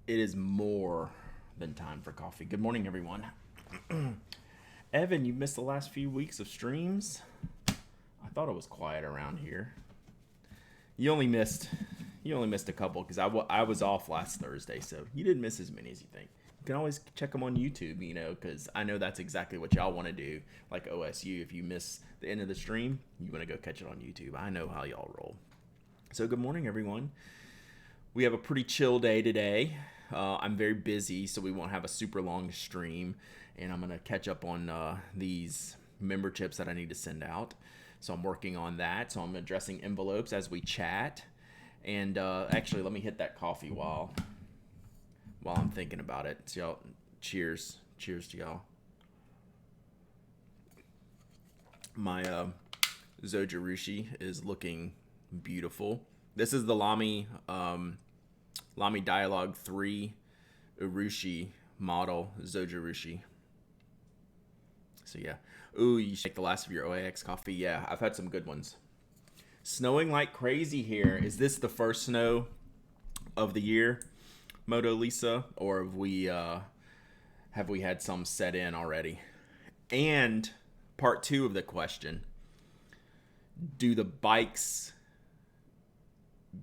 It is more than time for coffee. Good morning, everyone. Evan, you missed the last few weeks of streams. I thought it was quiet around here. You only missed a couple because I was off last Thursday, so you didn't miss as many as you think. You can always check them on YouTube, because I know that's exactly what y'all want to do. Like OSU, if you miss the end of the stream, you want to go catch it on YouTube. I know how y'all roll. So good morning, everyone. We have a pretty chill day today. I'm very busy, so we won't have a super long stream, and I'm going to catch up on these memberships that I need to send out. So I'm working on that. So I'm addressing envelopes as we chat. And actually, let me hit that coffee while I'm thinking about it. So y'all, cheers to y'all. My Zojirushi is looking beautiful. This is the Lamy Dialogue 3 Urushi model Zojirushi. So yeah. Ooh, you should take the last of your OAX coffee. Yeah, I've had some good ones. Snowing like crazy here. Is this the first snow of the year, Moto Lisa, or have we had some set in already? And part 2 of the question: do the bikes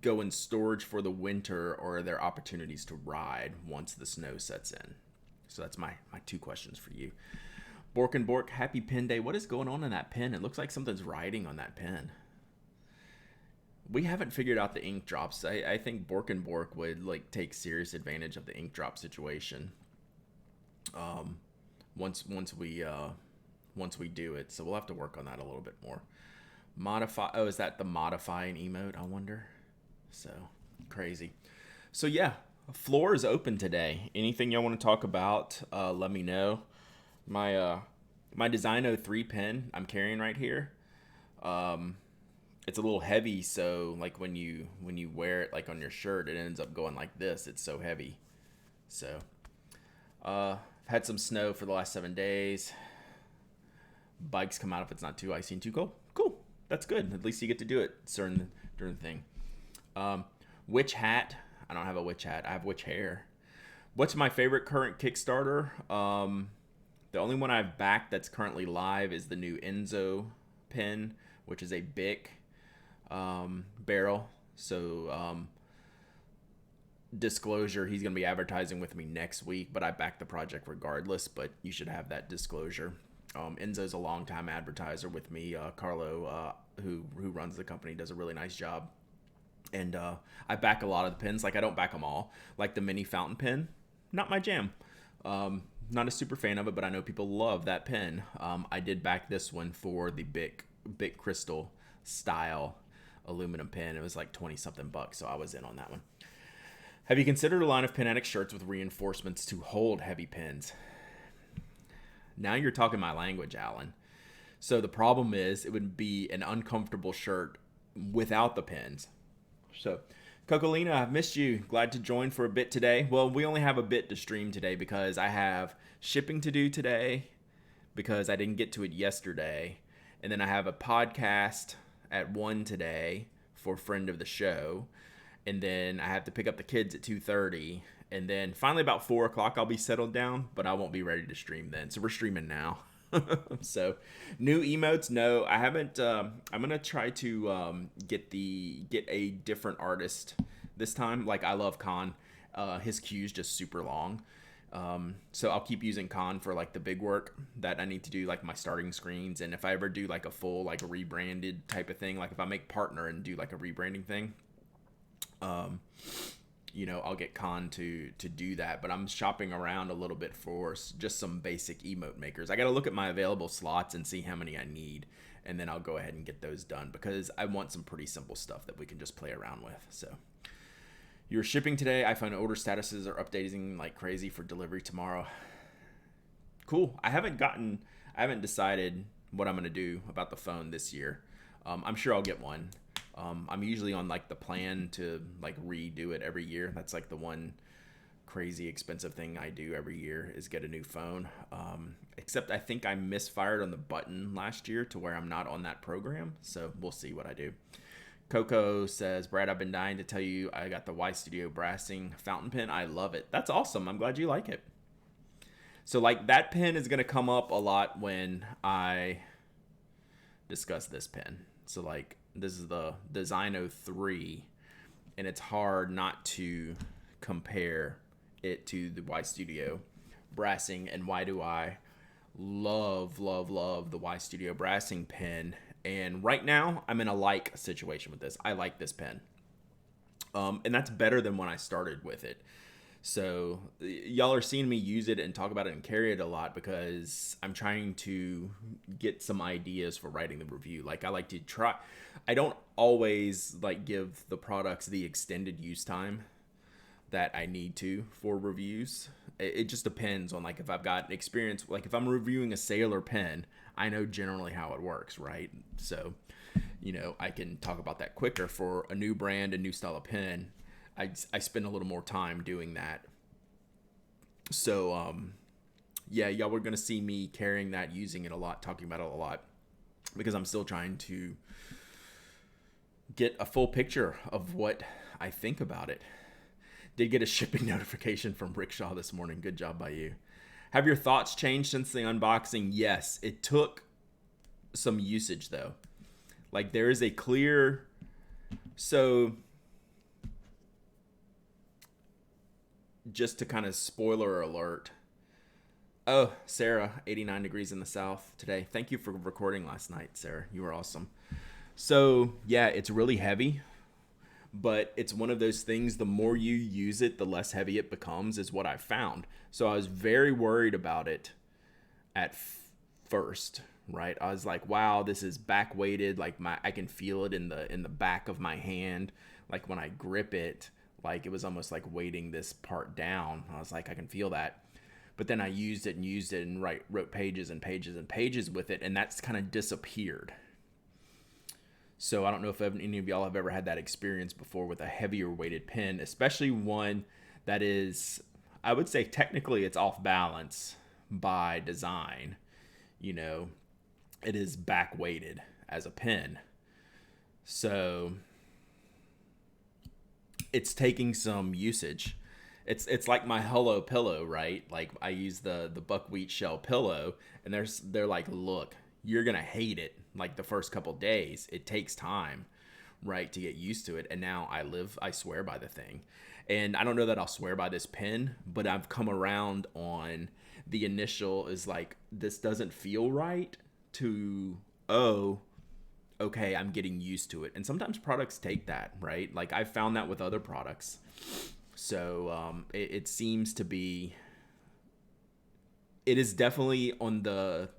go in storage for the winter, or are there opportunities to ride once the snow sets in? So that's my 2 questions for you. Bork and Bork, happy pen day. What is going on in that pen? It looks like something's riding on that pen. We haven't figured out the ink drops. I think Bork and Bork would take serious advantage of the ink drop situation. Once we do it, so we'll have to work on that a little bit more. Modify. Oh, is that the modifying emote? I wonder. So crazy. So yeah, floor is open today. Anything y'all want to talk about? Let me know. My Design 03 pen I'm carrying right here. It's a little heavy, so when you wear it on your shirt, it ends up going like this. It's so heavy. So I've had some snow for the last 7 days. Bikes come out if it's not too icy and too cold. Cool. That's good. At least you get to do it during the thing. Witch hat. I don't have a witch hat. I have witch hair. What's my favorite current Kickstarter? The only one I've backed that's currently live is the new Enzo pen, which is a Bic barrel. So disclosure, he's going to be advertising with me next week, but I backed the project regardless, but you should have that disclosure. Enzo's a longtime advertiser with me. Carlo, who runs the company, does a really nice job. And I back a lot of the pens. I don't back them all. Like the mini fountain pen, not my jam. Not a super fan of it, but I know people love that pen. I did back this one for the Bic Crystal style aluminum pen. It was like 20 something bucks, so I was in on that one. Have you considered a line of Pen Addict shirts with reinforcements to hold heavy pens? Now you're talking my language, Alan. So the problem is it would be an uncomfortable shirt without the pens. So Cocolina, I've missed you. Glad to join for a bit today. Well, we only have a bit to stream today because I have shipping to do today because I didn't get to it yesterday. And then I have a podcast at 1 today for friend of the show. And then I have to pick up the kids at 2:30. And then finally about 4 o'clock I'll be settled down, but I won't be ready to stream then. So we're streaming now. So new emotes, no, I haven't. I'm gonna try to get a different artist this time. I love Khan. His queue's just super long. So I'll keep using Khan for the big work that I need to do, my starting screens. And if I ever do a full rebranded type of thing, if I make partner and do a rebranding thing, I'll get Khan to do that. But I'm shopping around a little bit for just some basic emote makers. I got to look at my available slots and see how many I need, and then I'll go ahead and get those done because I want some pretty simple stuff that we can just play around with. So you're shipping today. iPhone order statuses are updating like crazy for delivery tomorrow. Cool. I haven't decided what I'm going to do about the phone this year. I'm sure I'll get one. I'm usually on the plan to redo it every year. That's the one crazy expensive thing I do every year is get a new phone. Except I think I misfired on the button last year to where I'm not on that program. So we'll see what I do. Coco says, Brad, I've been dying to tell you I got the Y Studio Brassing fountain pen. I love it. That's awesome. I'm glad you like it. So, like, that pen is going to come up a lot when I discuss this pen. So, like, this is the Designo 3, and it's hard not to compare it to the Y Studio Brassing. And why do I love the Y Studio Brassing pen? And right now, I'm in a like situation with this. I like this pen. And that's better than when I started with it. So y'all are seeing me use it and talk about it and carry it a lot because I'm trying to get some ideas for writing the review. Like, I like to try. I don't always like give the products the extended use time that I need to for reviews. It just depends on, like, if I've got experience. Like, if I'm reviewing a Sailor pen, I know generally how it works, right? So, you know, I can talk about that quicker. For a new brand, a new style of pen, I spend a little more time doing that. So, yeah, y'all were going to see me carrying that, using it a lot, talking about it a lot, because I'm still trying to get a full picture of what I think about it. Did get a shipping notification from Rickshaw this morning. Good job by you. Have your thoughts changed since the unboxing? Yes, it took some usage though. Like, there is a clear, so just to kind of spoiler alert. Oh, Sarah, 89 degrees in the south today. Thank you for recording last night, Sarah. You were awesome. So yeah, it's really heavy, but it's one of those things, the more you use it, the less heavy it becomes, is what I found. So I was very worried about it at first, right? I was like, wow, this is back weighted. Like, I can feel it in the back of my hand. Like, when I grip it, like, it was almost like weighting this part down. I was like, I can feel that. But then I used it and wrote pages and pages and pages with it, and that's kind of disappeared. So I don't know if any of y'all have ever had that experience before with a heavier weighted pen, especially one that is, I would say technically it's off balance by design. You know, it is back weighted as a pen. So it's taking some usage. It's like my Hello pillow, right? Like, I use the buckwheat shell pillow, and they're like, look, you're gonna hate it like the first couple days. It takes time, right, to get used to it. And now I swear by the thing. And I don't know that I'll swear by this pen, but I've come around on the initial is like, this doesn't feel right, to, oh, okay, I'm getting used to it. And sometimes products take that, right? Like, I've found that with other products. So it seems to be, it is definitely on the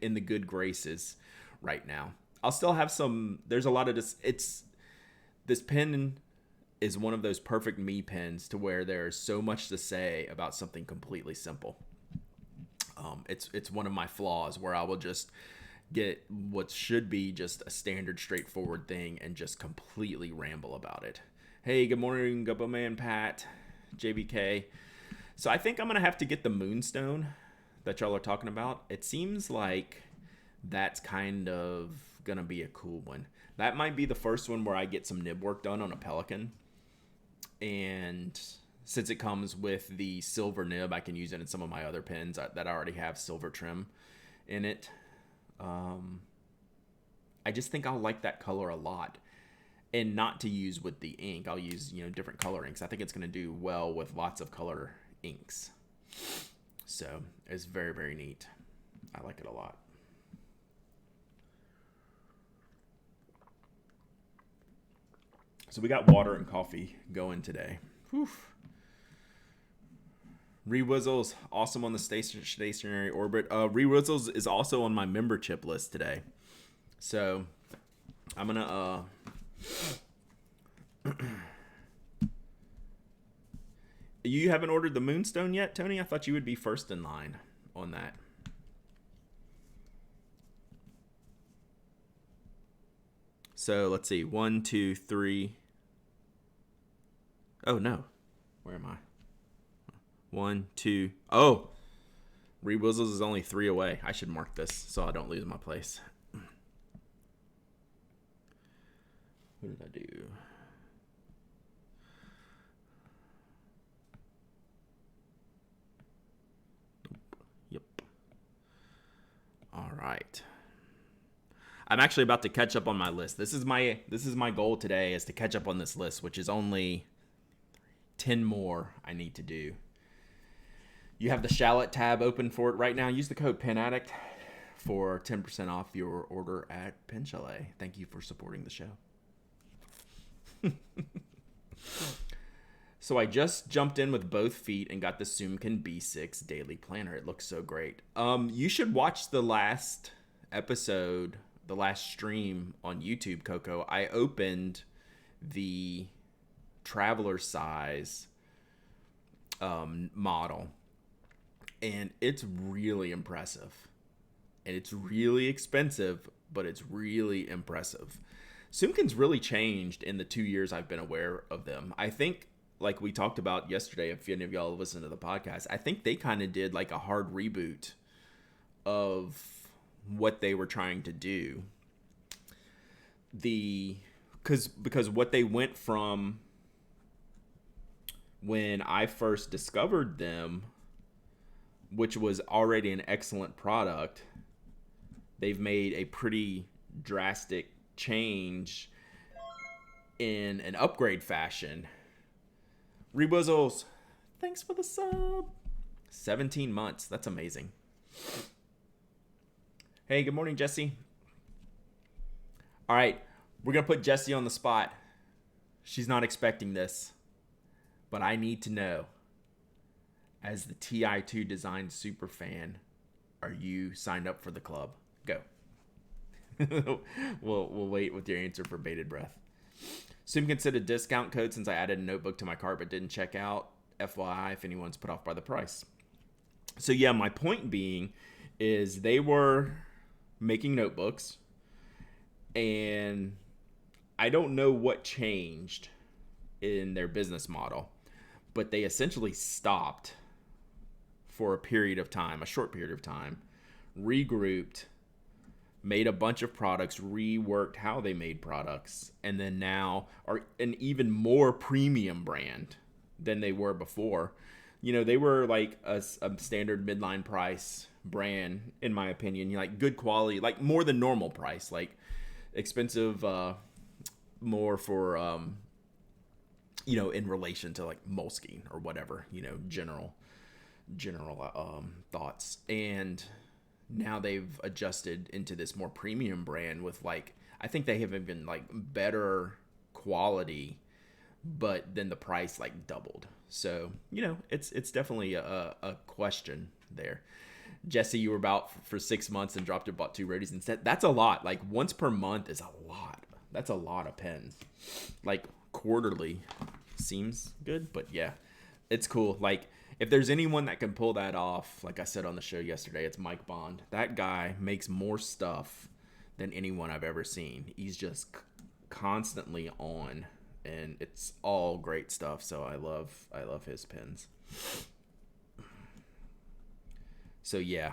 in the good graces right now. I'll still have some, there's a lot of this pen is one of those perfect me pens to where there's so much to say about something completely simple. It's one of my flaws where I will just get what should be just a standard straightforward thing and just completely ramble about it. Hey, good morning, Gubbo Man, Pat, JBK. So I think I'm going to have to get the Moonstone that y'all are talking about. It seems like that's kind of going to be a cool one. That might be the first one where I get some nib work done on a Pelican. And since it comes with the silver nib, I can use it in some of my other pens that already have silver trim in it. I just think I'll like that color a lot. And not to use with the ink. I'll use, different color inks. I think it's going to do well with lots of color inks. So it's very, very neat. I like it a lot. So we got water and coffee going today. Whew. Rewizzles, awesome on the stationary orbit. Rewizzles is also on my member chip list today. So I'm going to... You haven't ordered the Moonstone yet, Tony? I thought you would be first in line on that. So let's see. 1, 2, 3. Oh, no. Where am I? 1, 2. Oh! Rewizzles is only 3 away. I should mark this so I don't lose my place. What did I do? Yep. All right. I'm actually about to catch up on my list. This is my goal today, is to catch up on this list, which is only 10 more I need to do. You have the shallot tab open for it right now. Use the code Pen Addict for 10% off your order at Pen Chalet. Thank you for supporting the show. So I just jumped in with both feet and got the Zoomkin B6 daily planner. It looks so great. You should watch the last episode, the last stream on YouTube, Coco. I opened the traveler size model, and it's really impressive. And it's really expensive, but it's really impressive. Zoomkin's really changed in the 2 years I've been aware of them. I think, like we talked about yesterday, if any of y'all listen to the podcast, I think they kind of did like a hard reboot of what they were trying to do. Because what they went from when I first discovered them, which was already an excellent product, they've made a pretty drastic change in an upgrade fashion. Rebuzzles, thanks for the sub. 17 months. That's amazing. Hey, good morning, Jesse. All right, we're going to put Jesse on the spot. She's not expecting this, but I need to know, as the TI2 Design super fan, are you signed up for the club? Go. We'll wait with your answer for bated breath. Zoomkin said a discount code since I added a notebook to my cart but didn't check out. FYI, if anyone's put off by the price. So yeah, my point being is they were making notebooks, and I don't know what changed in their business model, but they essentially stopped for a period of time, a short period of time, regrouped, made a bunch of products, reworked how they made products, and then now are an even more premium brand than they were before. You know, they were like a standard midline price brand, in my opinion. Like good quality, like more than normal price, like expensive, more for, in relation to like Moleskine or whatever, general thoughts. And now they've adjusted into this more premium brand with like, I think they have even like better quality, but then the price like doubled. So, it's definitely a question there. Jesse, you were about for 6 months and dropped and bought 2 roadies instead. That's a lot. Like once per month is a lot. That's a lot of pens. Like quarterly seems good, but yeah, it's cool. Like if there's anyone that can pull that off, like I said on the show yesterday, it's Mike Bond. That guy makes more stuff than anyone I've ever seen. He's just constantly on, and it's all great stuff. So I love his pens. So yeah.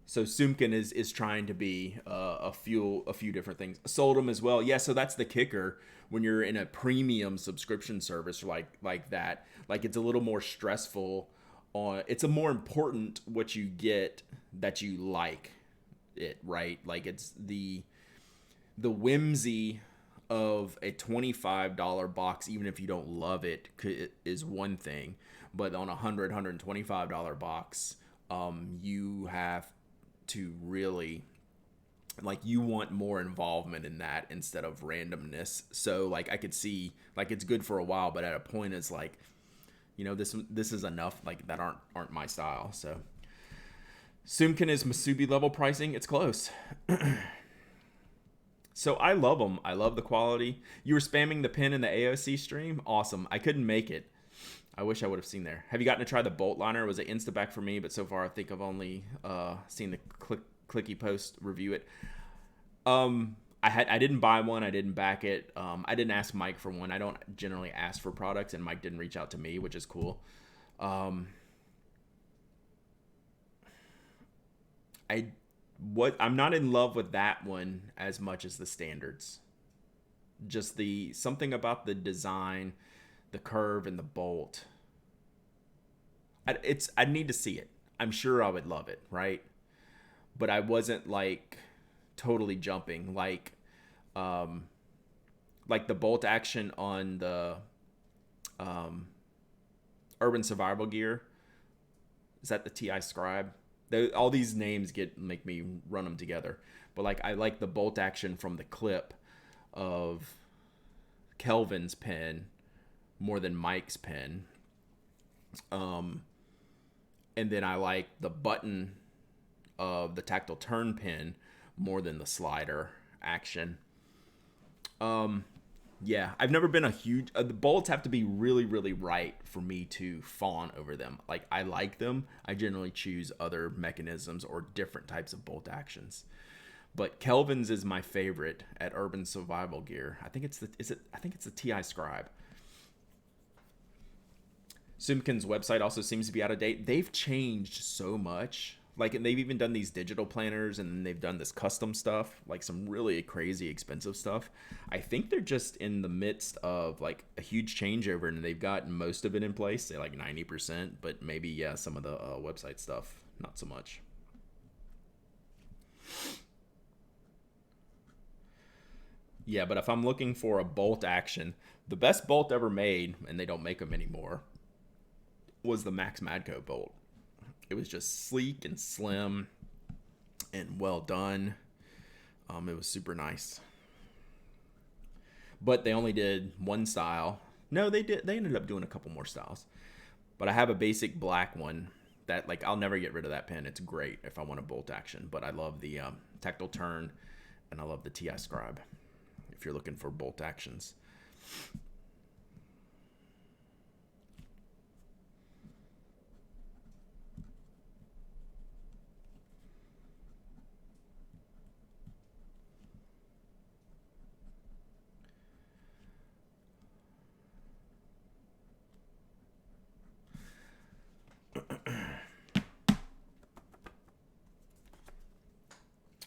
So Zoomkin is trying to be a few different things. Sold them as well. Yeah, so that's the kicker when you're in a premium subscription service like that. Like it's a little more stressful. It's a more important what you get that you like it, right? Like it's the whimsy of a $25 box, even if you don't love it, is one thing. But on a $125 box, you have to really, like, you want more involvement in that instead of randomness. So like I could see like it's good for a while, but at a point it's like, this is enough, like that aren't my style. So Zoomkin is Masubi level pricing. It's close. So I love them. I love the quality. You were spamming the pen in the AOC stream. Awesome. I couldn't make it. I wish I would have seen there. Have you gotten to try the bolt liner? It was an Instaback for me, but so far I think I've only seen the Clicky Post review it. I didn't buy one. I didn't back it. I didn't ask Mike for one. I don't generally ask for products, and Mike didn't reach out to me, which is cool. I what I'm not in love with that one as much as the standards. Just the something about the design, the curve, and the bolt. I need to see it. I'm sure I would love it, right? But I wasn't like totally jumping um like the bolt action on the um urban survival gear. Is that the TI Scribe? All these names make me run them together. But like I like the bolt action from the clip of Kelvin's pen more than Mike's pen. And then I like the button of the tactile turn pin more than the slider action. Yeah, I've never been a huge. The bolts have to be really, really right for me to fawn over them. Like I like them. I generally choose other mechanisms or different types of bolt actions. But Kelvin's is my favorite at Urban Survival Gear. I think it's the TI Scribe. Zoomkin's website also seems to be out of date. They've changed so much. Like, and they've even done these digital planners, and they've done this custom stuff, like some really crazy expensive stuff. I think they're just in the midst of like a huge changeover, and they've got most of it in place, say like 90%, but maybe yeah, some of the website stuff, not so much. Yeah, but if I'm looking for a bolt action, the best bolt ever made, and they don't make them anymore, was the Max Madco bolt. It was just sleek and slim and well done. It was super nice. But they only did one style. No, they did. They ended up doing a couple more styles. But I have a basic black one that like I'll never get rid of that pen. It's great if I want a bolt action. But I love the tactile turn, and I love the TI Scribe. If you're looking for bolt actions.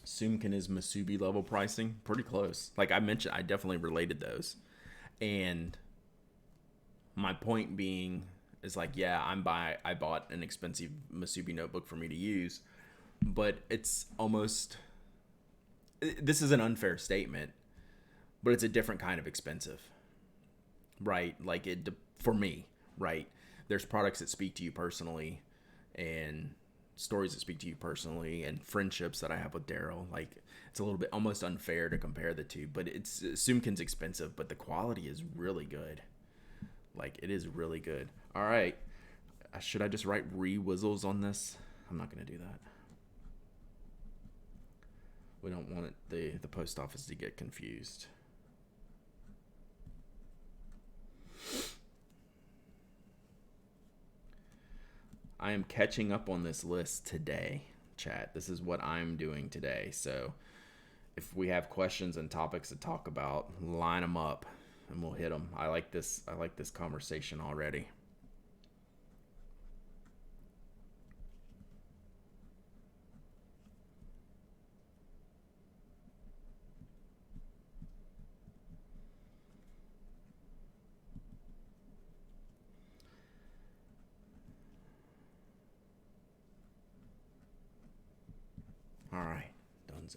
Zoomkin is Masubi level pricing. Pretty close. Like I mentioned, I definitely related those. And my point being is like, yeah, I bought an expensive Masubi notebook for me to use, but it's almost, this is an unfair statement, but it's a different kind of expensive, right? Like for me, right? There's products that speak to you personally, and stories that speak to you personally, and friendships that I have with Daryl. Like it's a little bit almost unfair to compare the two, but it's Zoomkin's expensive, but the quality is really good. Like it is really good. All right, should I just write re-whizzles on this? I'm not gonna do that. We don't want the post office to get confused. I am catching up on this list today, chat. This is what I'm doing today. So if we have questions and topics to talk about, line them up and we'll hit them. I like this conversation already. All right, donezo.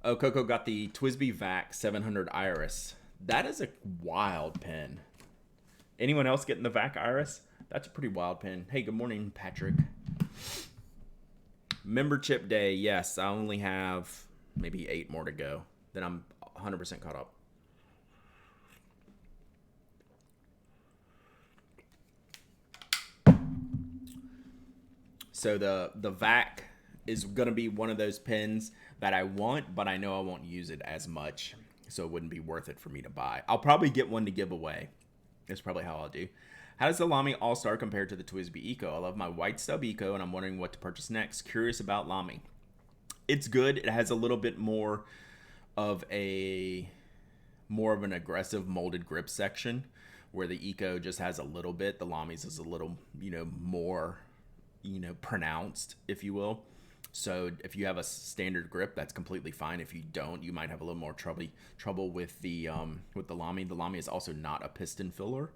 Oh, Coco got the TWSBI VAC 700 Iris. That is a wild pen. Anyone else getting the VAC Iris? That's a pretty wild pen. Hey, good morning, Patrick. Membership day, yes. I only have maybe 8 more to go. Then I'm 100% caught up. So the VAC is going to be one of those pens that I want, but I know I won't use it as much, so it wouldn't be worth it for me to buy. I'll probably get one to give away. That's probably how I'll do. How does the Lamy All-Star compare to the TWSBI Eco? I love my white stub Eco, and I'm wondering what to purchase next. Curious about Lamy. It's good. It has a little bit more of an aggressive molded grip section, where the Eco just has a little bit. The Lamy's is a little, more, pronounced, if you will. So if you have a standard grip, that's completely fine. If you don't, you might have a little more trouble with the Lamy. The Lamy is also not a piston filler,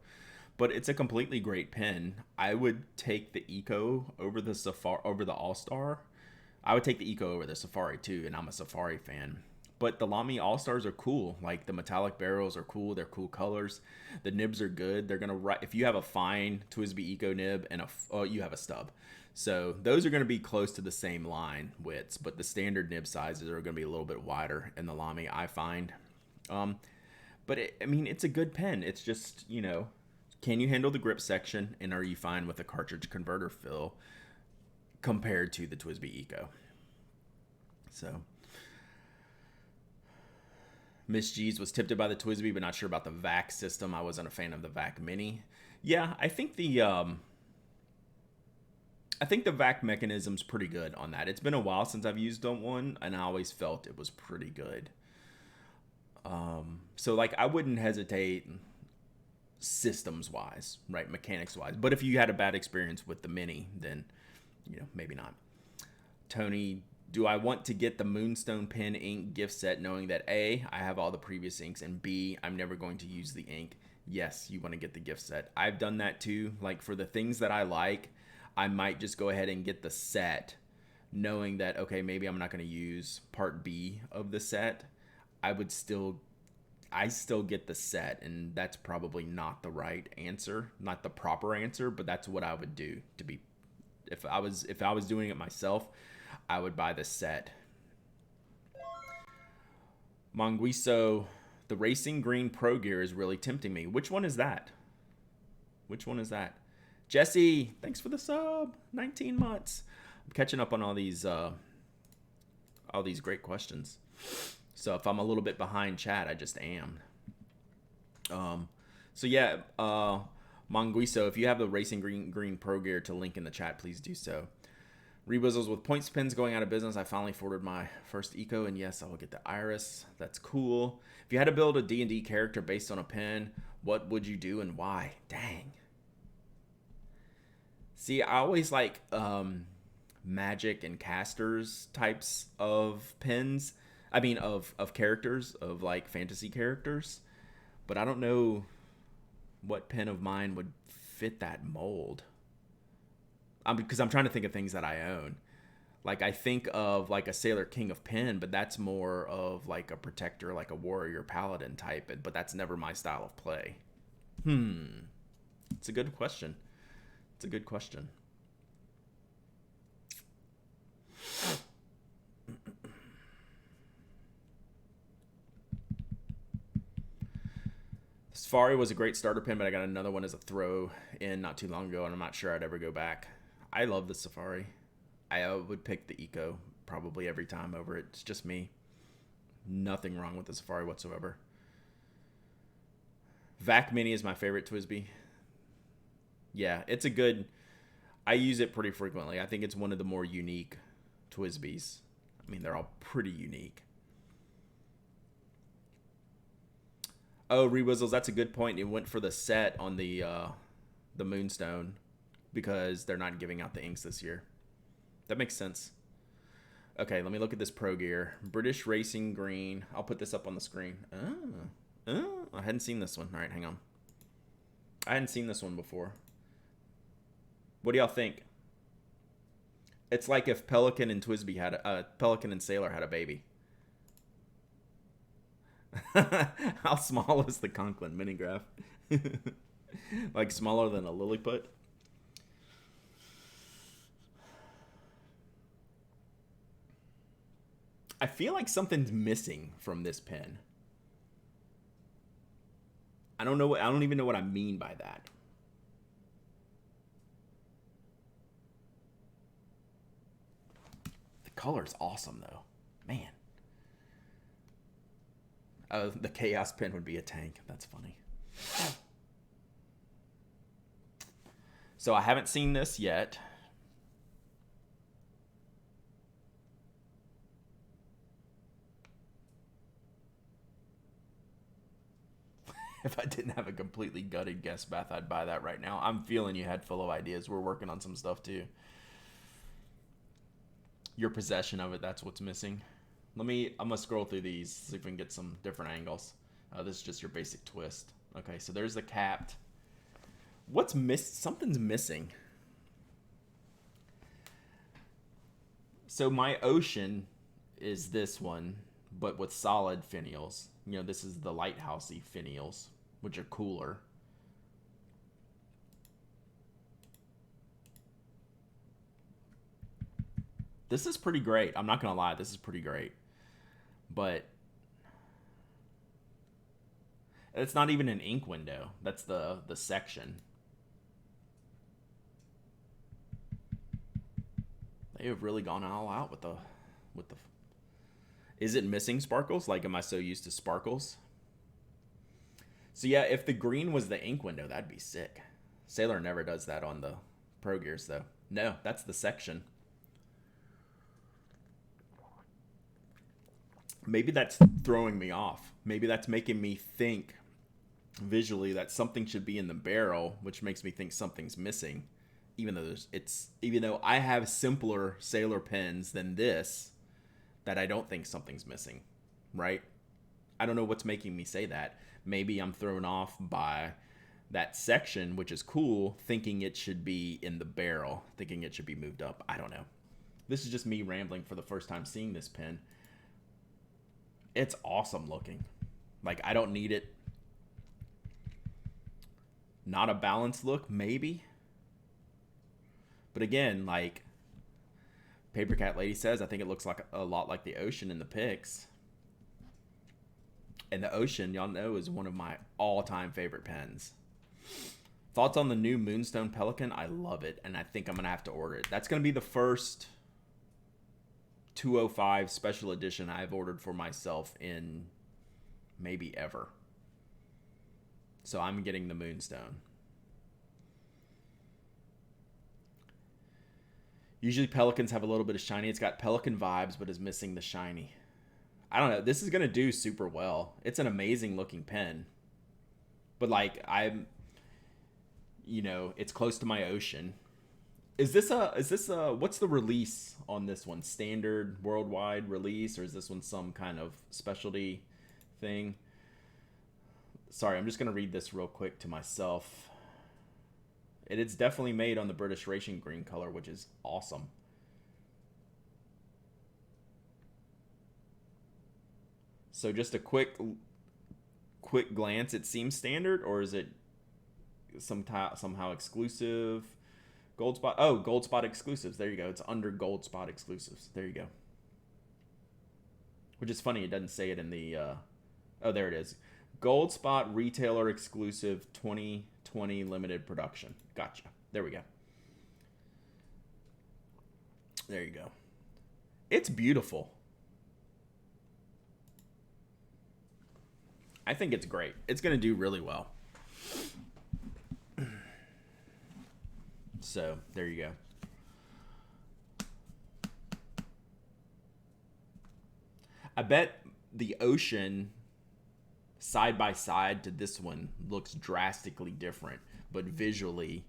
but it's a completely great pen. I would take the Eco over the All Star. I would take the Eco over the Safari too, and I'm a Safari fan. But the Lamy All Stars are cool. Like the metallic barrels are cool. They're cool colors. The nibs are good. They're gonna if you have a fine TWSBI Eco nib and you have a stub. So those are going to be close to the same line widths, but the standard nib sizes are going to be a little bit wider in the Lamy, I find. But it's a good pen. It's just, can you handle the grip section, and are you fine with a cartridge converter fill compared to the TWSBI Eco? So, Miss G's was tipped by the TWSBI, but not sure about the VAC system. I wasn't a fan of the VAC Mini. Yeah, I think the VAC mechanism's pretty good on that. It's been a while since I've used one, and I always felt it was pretty good. So like I wouldn't hesitate systems-wise, right, mechanics-wise. But if you had a bad experience with the Mini, then maybe not. Tony, do I want to get the Moonstone pen ink gift set knowing that A, I have all the previous inks, and B, I'm never going to use the ink? Yes, you want to get the gift set. I've done that too. Like for the things that I like, I might just go ahead and get the set knowing that, okay, maybe I'm not going to use part B of the set. I still get the set, and that's probably not the right answer, not the proper answer, but that's what I would do if I was doing it myself, I would buy the set. Monguiso, the Racing Green Pro Gear is really tempting me. Which one is that? Jesse, thanks for the sub. 19 months. I'm catching up on all these great questions. So if I'm a little bit behind chat, I just am. So yeah, Monguiso, if you have the Racing Green Pro Gear to link in the chat, please do so. Rewizzles, with points pens going out of business, I finally forwarded my first Eco, and yes, I will get the Iris. That's cool. If you had to build a D&D character based on a pen, what would you do and why? Dang. See, I always like magic and casters types of pens. I mean, of characters, of like fantasy characters. But I don't know what pen of mine would fit that mold. Because I'm trying to think of things that I own. Like I think of like a Sailor King of pen, but that's more of like a protector, like a warrior paladin type. But that's never my style of play. It's a good question. Safari was a great starter pen, but I got another one as a throw in not too long ago, and I'm not sure I'd ever go back. I love the Safari. I would pick the Eco probably every time over it. It's just me. Nothing wrong with the Safari whatsoever. VAC Mini is my favorite TWSBI. Yeah, it's a good... I use it pretty frequently. I think it's one of the more unique TWSBIs. I mean, they're all pretty unique. Oh, Rewizzles, that's a good point. It went for the set on the Moonstone because they're not giving out the inks this year. That makes sense. Okay, let me look at this Pro Gear. British Racing Green. I'll put this up on the screen. Oh, I hadn't seen this one. All right, hang on. I hadn't seen this one before. What do y'all think? It's like if Pelican and TWSBI had Pelican and Sailor had a baby. How small is the Conklin Minigraph? Like smaller than a Lilliput? I feel like something's missing from this pen. I don't even know what I mean by that. The color's awesome though. Man. The Chaos pen would be a tank. That's funny. So I haven't seen this yet. If I didn't have a completely gutted guest bath, I'd buy that right now. I'm feeling you head full of ideas. We're working on some stuff too. Your possession of it, that's what's missing. I'm gonna scroll through these, see if we can get some different angles. This is just your basic twist. Okay, so there's the capped. Something's missing. So my ocean is this one, but with solid finials. This is the lighthousey finials, which are cooler. This is pretty great. I'm not gonna lie, this is pretty great. But it's not even an ink window. That's the section. They have really gone all out with the. Is it missing sparkles? Like, am I so used to sparkles? So yeah, if the green was the ink window, that'd be sick. Sailor never does that on the Pro Gears though. No, that's the section. Maybe that's throwing me off. Maybe that's making me think visually that something should be in the barrel, which makes me think something's missing. Even though I have simpler Sailor pens than this, that I don't think something's missing, right? I don't know what's making me say that. Maybe I'm thrown off by that section, which is cool, thinking it should be in the barrel, thinking it should be moved up. I don't know. This is just me rambling for the first time seeing this pen. It's awesome looking. Like, I don't need it. Not a balanced look, maybe. But again, like Paper Cat Lady says, I think it looks like a lot like the Ocean in the pics. And the Ocean, y'all know, is one of my all-time favorite pens. Thoughts on the new Moonstone Pelican? I love it, and I think I'm going to have to order it. That's going to be the first 205 special edition I've ordered for myself in maybe ever. So I'm getting the Moonstone. Usually Pelicans have a little bit of shiny. It's got Pelican vibes, but is missing the shiny. I don't know. This is going to do super well. It's an amazing looking pen. But like, it's close to my Ocean. Is this what's the release on this one? Standard worldwide release, or is this one some kind of specialty thing? Sorry, I'm just going to read this real quick to myself. It's definitely made on the British Racing green color, which is awesome. So just a quick glance, it seems standard, or is it somehow exclusive? Gold Spot. Oh, Gold Spot exclusives. There you go. It's under Gold Spot exclusives. There you go. Which is funny. It doesn't say it in the. Oh, there it is. Gold Spot retailer exclusive 2020 limited production. Gotcha. There we go. There you go. It's beautiful. I think it's great. It's going to do really well. So, there you go. I bet the Ocean side by side to this one looks drastically different, but visually,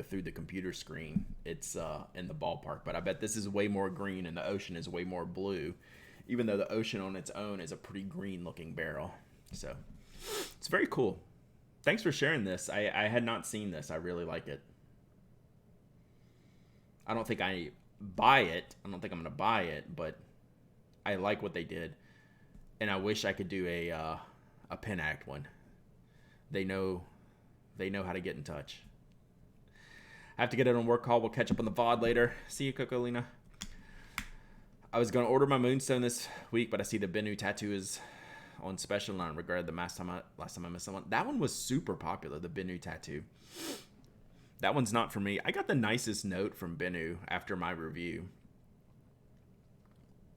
through the computer screen, it's in the ballpark. But I bet this is way more green and the Ocean is way more blue, even though the Ocean on its own is a pretty green looking barrel. So, it's very cool. Thanks for sharing this. I had not seen this. I really like it. I don't think I buy it. I don't think I'm going to buy it, but I like what they did. And I wish I could do a Pen Addict one. They know how to get in touch. I have to get it on work call. We'll catch up on the VOD later. See you, Cocolina. I was going to order my Moonstone this week, but I see the Bennu tattoo is on special, and I regretted the last time I missed someone. That one was super popular, the Bennu tattoo. That one's not for me. I got the nicest note from Bennu after my review.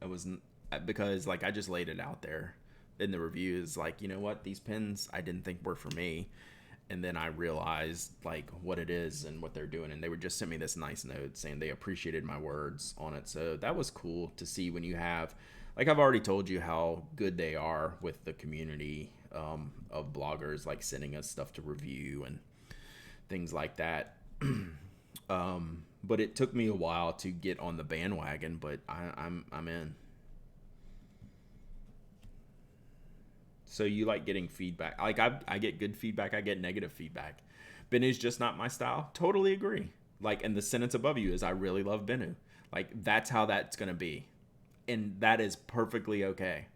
It was because I just laid it out there in the reviews, you know what, these pens I didn't think were for me, and then I realized what it is and what they're doing, and they would just send me this nice note saying they appreciated my words on it. So that was cool to see when you have, I've already told you how good they are with the community of bloggers, sending us stuff to review and things like that. But it took me a while to get on the bandwagon, but I'm in. So you like getting feedback? Like I get good feedback, I get negative feedback. Benu's just not my style. Totally agree. Like, and the sentence above you is I really love Benu. Like that's how that's gonna be, and that is perfectly okay,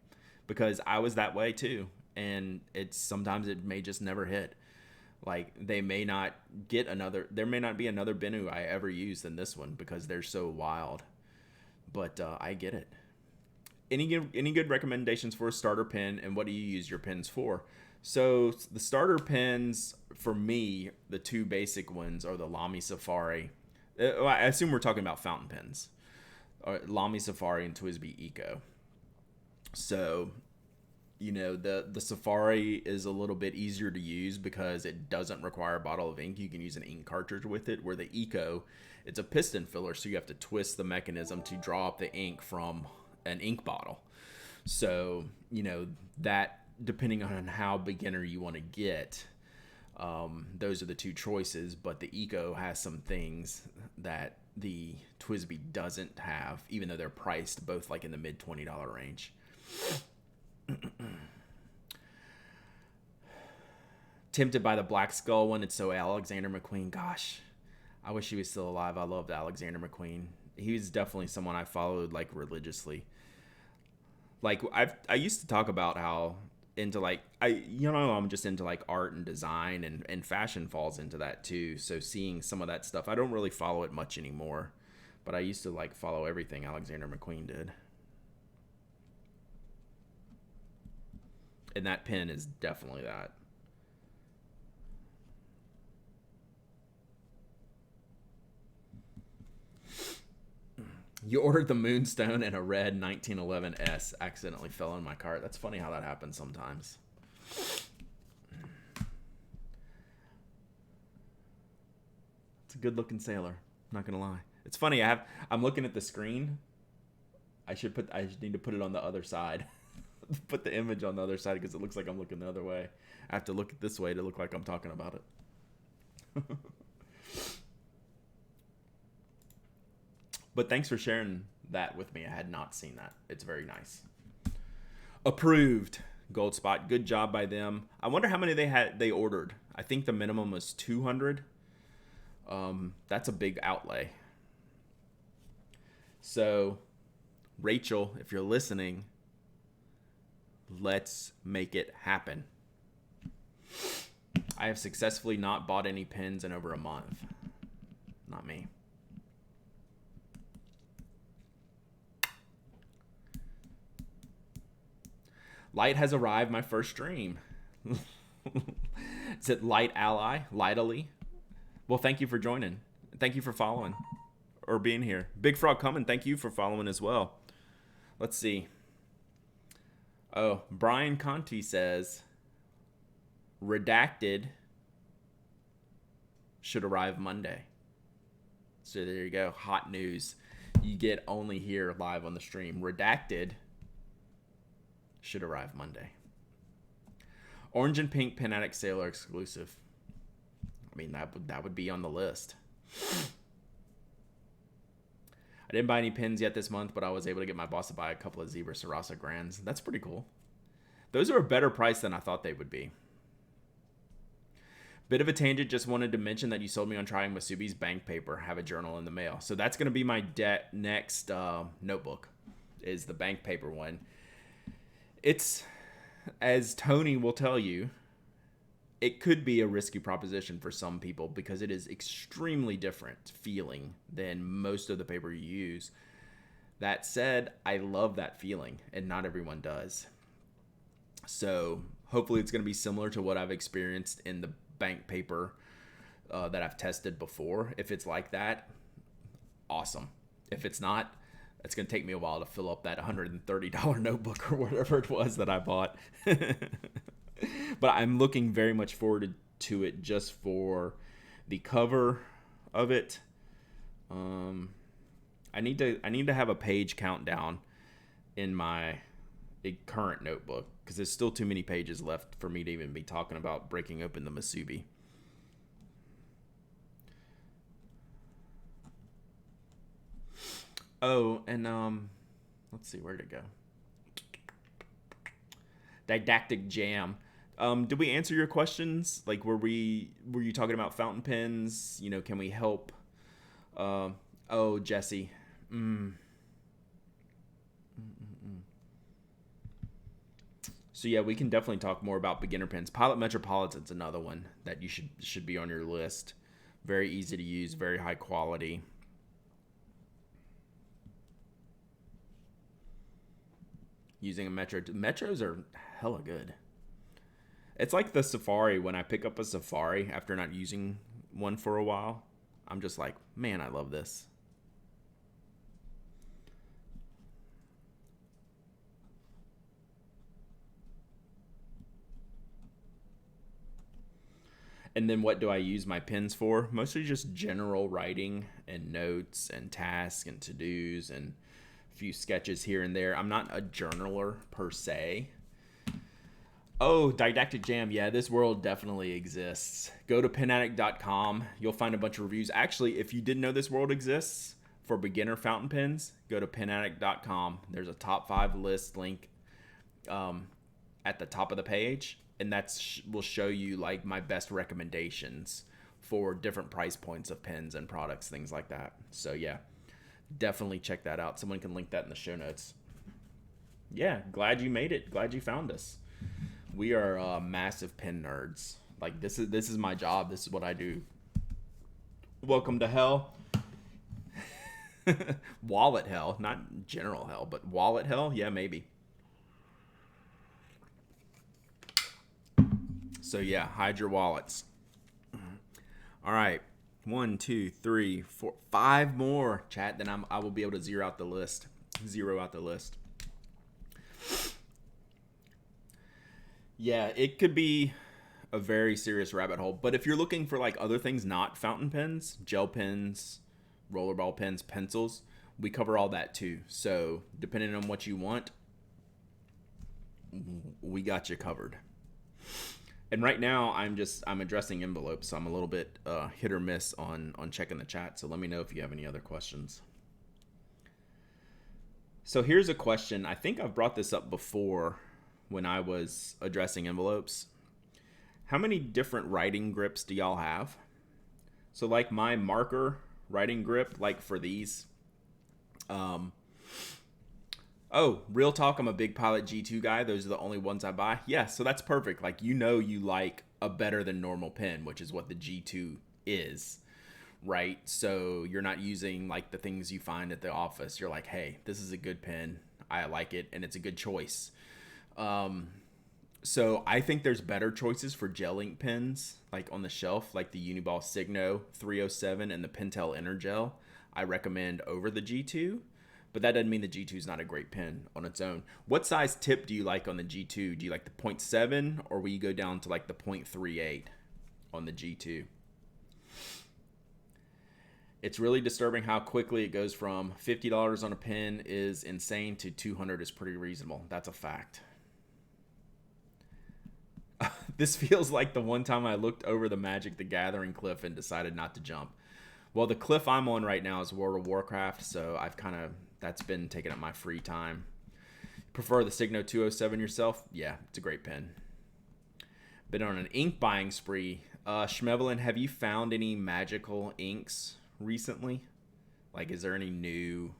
because I was that way too. And it's sometimes it may just never hit. Like they may not get another. There may not be another Benu I ever use than this one because they're so wild. But I get it. Any good recommendations for a starter pen, and what do you use your pens for? So the starter pens for me, the two basic ones are the Lamy Safari. I assume we're talking about fountain pens, Lamy Safari and TWSBI Eco. So the Safari is a little bit easier to use because it doesn't require a bottle of ink. You can use an ink cartridge with it, where the Eco, it's a piston filler, so you have to twist the mechanism to draw up the ink from an ink bottle. So that, depending on how beginner you want to get, those are the two choices. But the Eco has some things that the TWSBI doesn't have, even though they're priced both like in the mid $20 range. Tempted by the Black Skull one. It's so Alexander McQueen. Gosh, I wish he was still alive. I loved Alexander McQueen. He was definitely someone I followed like religiously. Like I used to talk about how into like I'm just into like art and design, and fashion falls into that too. So seeing some of that stuff, I don't really follow it much anymore, but I used to like follow everything Alexander McQueen did. And that pen is definitely that. You ordered the Moonstone and a red 1911S accidentally fell in my cart. That's funny how that happens sometimes. It's a good looking sailor. I'm not gonna lie. It's funny. I'm looking at the screen. I just need to put it on the other side. Put the image on the other side because it looks like I'm looking the other way. I have to look at this way to look like I'm talking about it. But thanks for sharing that with me. I had not seen that. It's very nice. Approved. Gold Spot. Good job by them. I wonder how many they ordered. I think the minimum was 200. That's a big outlay. So, Rachel, if you're listening, let's make it happen. I have successfully not bought any pens in over a month. Not me. Light has arrived, my first stream. Is it Light Ally? Lightly? Well, thank you for joining. Thank you for following. Or being here. Big Frog coming, thank you for following as well. Let's see. Oh, Brian Conti says, Redacted should arrive Monday. So there you go. Hot news. You get only here live on the stream. Redacted should arrive Monday. Orange and pink Pen Addict Sailor exclusive. I mean, that would be on the list. I didn't buy any pens yet this month, but I was able to get my boss to buy a couple of Zebra Sarasa Grands. That's pretty cool. Those are a better price than I thought they would be. Bit of a tangent, just wanted to mention that you sold me on trying Masubi's bank paper. Have a journal in the mail. So that's going to be my next notebook, is the bank paper one. It's, as Tony will tell you, it could be a risky proposition for some people because it is extremely different feeling than most of the paper you use. That said, I love that feeling, and not everyone does. So hopefully it's going to be similar to what I've experienced in the bank paper that I've tested before. If it's like that, awesome. If it's not, it's going to take me a while to fill up that $130 notebook or whatever it was that I bought. But I'm looking very much forward to it just for the cover of it. I need to have a page countdown in my current notebook because there's still too many pages left for me to even be talking about breaking open the Masubi. Oh, and let's see, where'd it go? Didactic Jam. Did we answer your questions? Like, were you talking about fountain pens? You know, can we help? Uh, oh, Jesse. Mm. So yeah, we can definitely talk more about beginner pens. Pilot Metropolitan's another one that you should be on your list. Very easy to use, very high quality. Using a Metro, Metros are hella good. It's like the Safari. When I pick up a Safari after not using one for a while, I'm just like, man, I love this. And then what do I use my pens for? Mostly just general writing and notes and tasks and to-dos and a few sketches here and there. I'm not a journaler per se. Oh, Didactic Jam. Yeah, this world definitely exists. Go to penaddict.com. You'll find a bunch of reviews. Actually, if you didn't know this world exists for beginner fountain pens, go to penaddict.com. There's a top 5 list link at the top of the page, and that's will show you like my best recommendations for different price points of pens and products, things like that. So yeah, definitely check that out. Someone can link that in the show notes. Yeah, glad you made it. Glad you found us. We are massive pen nerds. Like this is my job. This is what I do. Welcome to hell. Wallet hell, not general hell, but wallet hell. Yeah, maybe. So yeah, hide your wallets. All right, 1, 2, 3, 4, 5 more, chat. Then I will be able to zero out the list. Yeah, it could be a very serious rabbit hole. But if you're looking for like other things, not fountain pens, gel pens, rollerball pens, pencils, we cover all that too. So depending on what you want, we got you covered. And right now I'm addressing envelopes, so I'm a little bit hit or miss on checking the chat. So let me know if you have any other questions. So here's a question. I think I've brought this up before when I was addressing envelopes. How many different writing grips do y'all have? So like my marker writing grip, like for these. Oh, real talk, I'm a big Pilot G2 guy. Those are the only ones I buy. Yeah, so that's perfect. Like, you know, you like a better than normal pen, which is what the G2 is, right? So you're not using like the things you find at the office. You're like, hey, this is a good pen. I like it, and it's a good choice. So I think there's better choices for gel ink pens, like on the shelf, like the Uniball Signo 307 and the Pentel Energel. I recommend over the G2. But that doesn't mean the G2 is not a great pen on its own. What size tip do you like on the G2? Do you like the 0.7 or will you go down to like the 0.38 on the G2? It's really disturbing how quickly it goes from $50 on a pen is insane to $200 is pretty reasonable. That's a fact. This feels like the one time I looked over the Magic the Gathering cliff and decided not to jump. Well, the cliff I'm on right now is World of Warcraft, so that's been taking up my free time. Prefer the Signo 207 yourself? Yeah, it's a great pen. Been on an ink buying spree. Schmevelin, have you found any magical inks recently? Like, is there anything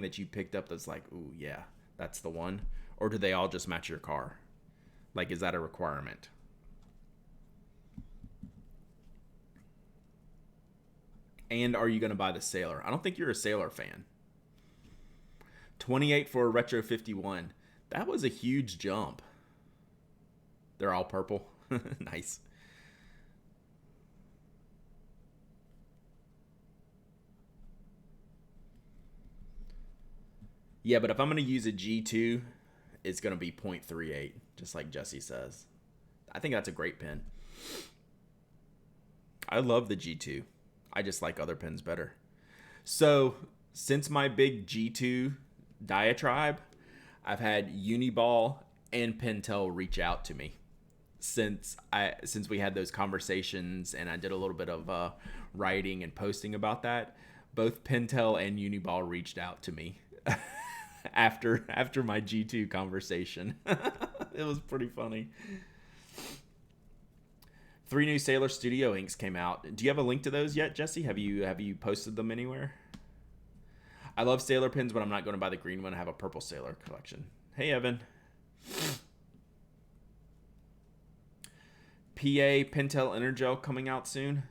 that you picked up that's like, ooh, yeah, that's the one? Or do they all just match your car? Like, is that a requirement? And are you going to buy the Sailor? I don't think you're a Sailor fan. 28 for a Retro 51. That was a huge jump. They're all purple. Nice. Yeah, but if I'm going to use a G2, it's going to be 0.38, just like Jesse says. I think that's a great pen. I love the G2. I just like other pens better. So, since my big G2 diatribe, I've had Uniball and Pentel reach out to me since we had those conversations, and I did a little bit of writing and posting about that. Both Pentel and Uniball reached out to me after my G2 conversation. It was pretty funny. 3 new Sailor Studio inks came out. Do you have a link to those yet, Jesse? Have you posted them anywhere? I love Sailor pins, but I'm not going to buy the green one. I have a purple Sailor collection. Hey, Evan. PA Pentel Energel coming out soon.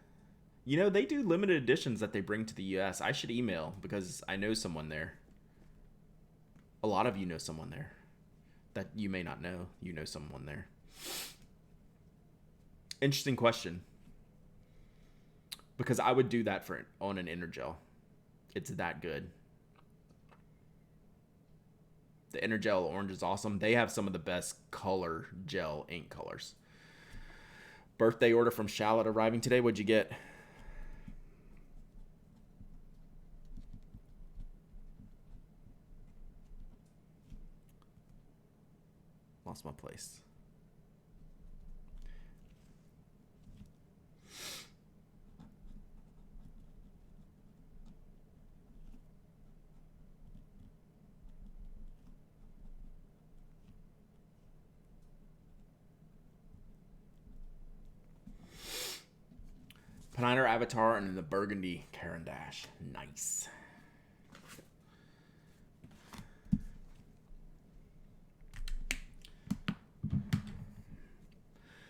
You know, they do limited editions that they bring to the US. I should email because I know someone there. A lot of you know someone there that you may not know. You know someone there. Interesting question. Because I would do that on an Energel. It's that good. The Energel orange is awesome. They have some of the best color gel ink colors. Birthday order from Charlotte arriving today. What'd you get? Lost my place. Peniner Avatar and then the Burgundy Caran d'Ache. Nice.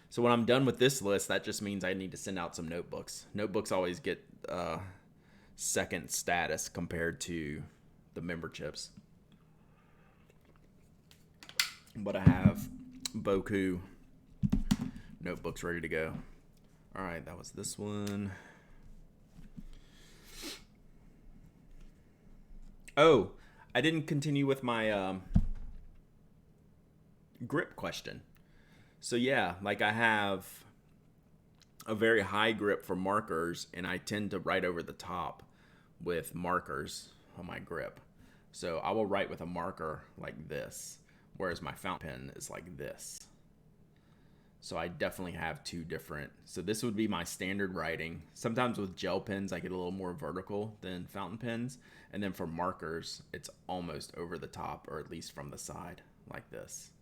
So when I'm done with this list, that just means I need to send out some notebooks. Notebooks always get second status compared to the member chips. But I have Boku notebooks ready to go. All right, that was this one. Oh, I didn't continue with my grip question. So yeah, like I have a very high grip for markers, and I tend to write over the top with markers on my grip. So I will write with a marker like this, whereas my fountain pen is like this. So I definitely have two different. So this would be my standard writing. Sometimes with gel pens, I get a little more vertical than fountain pens. And then for markers, it's almost over the top, or at least from the side, like this.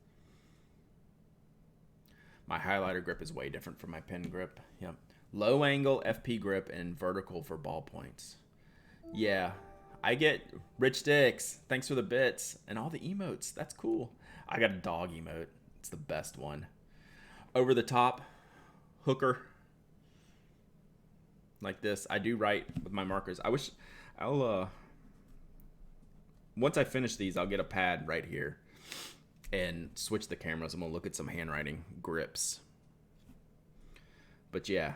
My highlighter grip is way different from my pen grip. Yep. Low angle FP grip and vertical for ballpoints. Yeah, I get Rich Dicks. Thanks for the bits and all the emotes. That's cool. I got a dog emote. It's the best one. Over the top, hooker, like this. I do write with my markers. Once I finish these, I'll get a pad right here and switch the cameras. I'm gonna look at some handwriting grips. But yeah,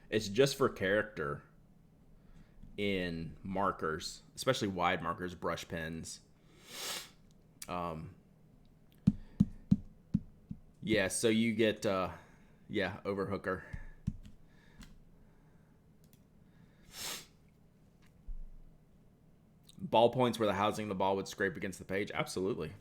it's just for character in markers, especially wide markers, brush pens. Yeah, so you get, over hooker. Ballpoints where the housing of the ball would scrape against the page. Absolutely.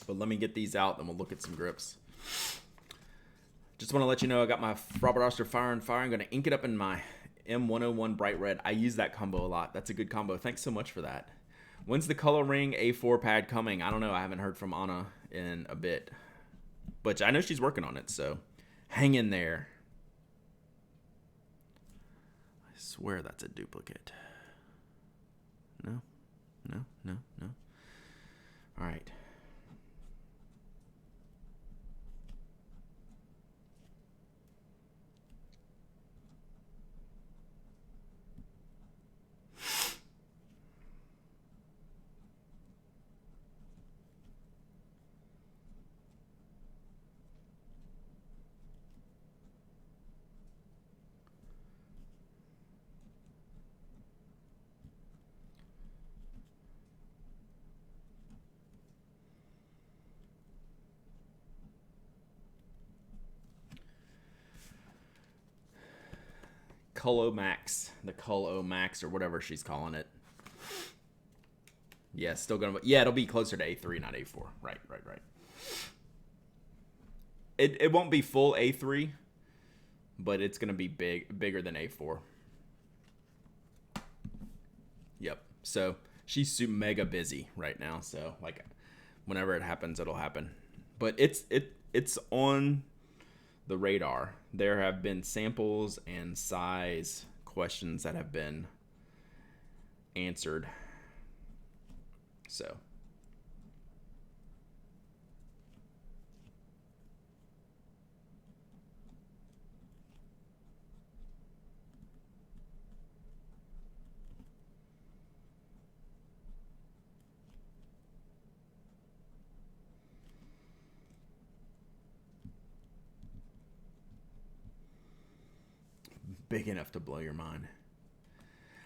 But let me get these out, then we'll look at some grips. Just want to let you know I got my Robert Oster Fire and Fire. I'm going to ink it up in my M101 Bright Red. I use that combo a lot. That's a good combo. Thanks so much for that. When's the Color Ring A4 pad coming? I don't know. I haven't heard from Anna in a bit. But I know she's working on it, so hang in there. I swear that's a duplicate. No. All right. Culomax, the Culomax or whatever she's calling it. Yeah, still gonna. Yeah, it'll be closer to A3, not A4. Right. It won't be full A3, but it's gonna be bigger than A4. Yep. So she's mega busy right now. So like, whenever it happens, it'll happen. But it's on the radar. There have been samples and size questions that have been answered. So big enough to blow your mind.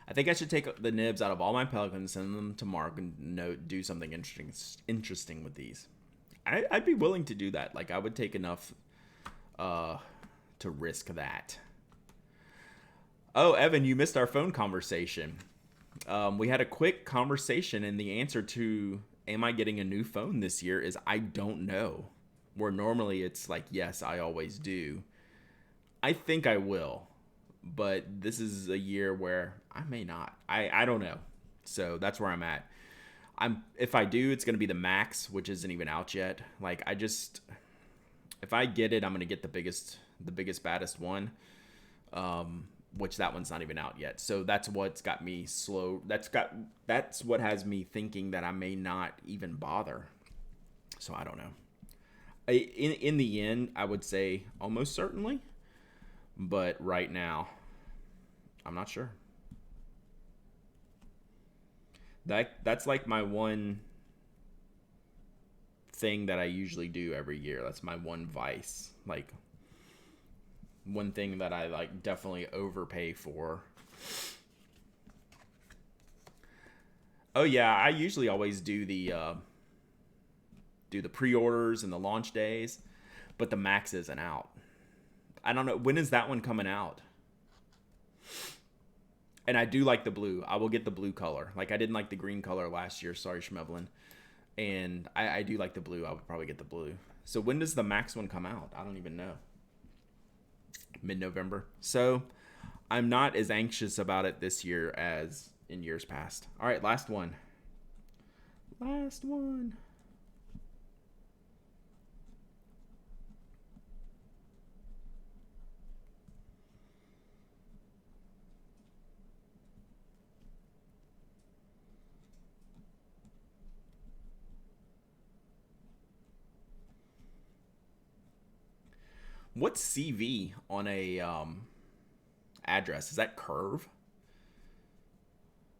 I think I should take the nibs out of all my pelicans, send them to Mark, and do something interesting with these. I'd be willing to do that. Like, I would take enough to risk that. Oh, Evan, you missed our phone conversation. We had a quick conversation, and the answer to am I getting a new phone this year is I don't know. Where normally it's like, yes, I always do. I think I will. But this is a year where I may not. I don't know. So that's where I'm at. If I do, it's going to be the Max, which isn't even out yet. Like, if I get it, I'm going to get the biggest, baddest one, which that one's not even out yet. So that's what's got me slow. That's what has me thinking that I may not even bother. So I don't know. In the end, I would say almost certainly. But right now, I'm not sure. That's like my one thing that I usually do every year. That's my one vice. Like, one thing that I like definitely overpay for. Oh yeah, I usually always do the pre-orders and the launch days, but the Max isn't out. I don't know. When is that one coming out? And I do like the blue. I will get the blue color. Like, I didn't like the green color last year. Sorry, Schmevlin. And I do like the blue. I would probably get the blue. So when does the Max one come out? I don't even know. Mid-November. So I'm not as anxious about it this year as in years past. All right, last one. What's CV on a address? Is that curve?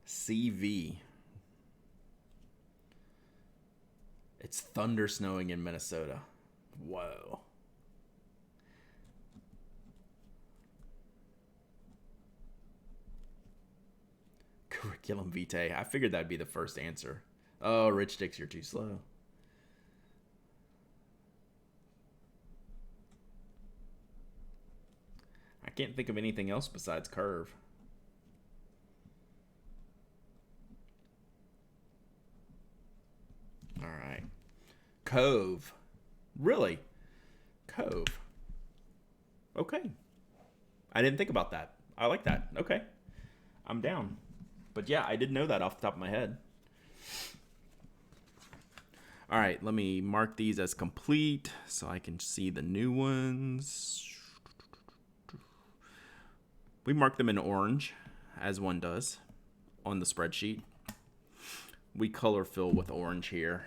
CV. It's thunder snowing in Minnesota. Whoa. Curriculum vitae. I figured that'd be the first answer. Oh, Rich Dix, you're too slow. I can't think of anything else besides curve. All right. Cove. Really? Cove. Okay. I didn't think about that. I like that. Okay. I'm down. But yeah, I didn't know that off the top of my head. All right, let me mark these as complete so I can see the new ones. We mark them in orange, as one does, on the spreadsheet. We color fill with orange here.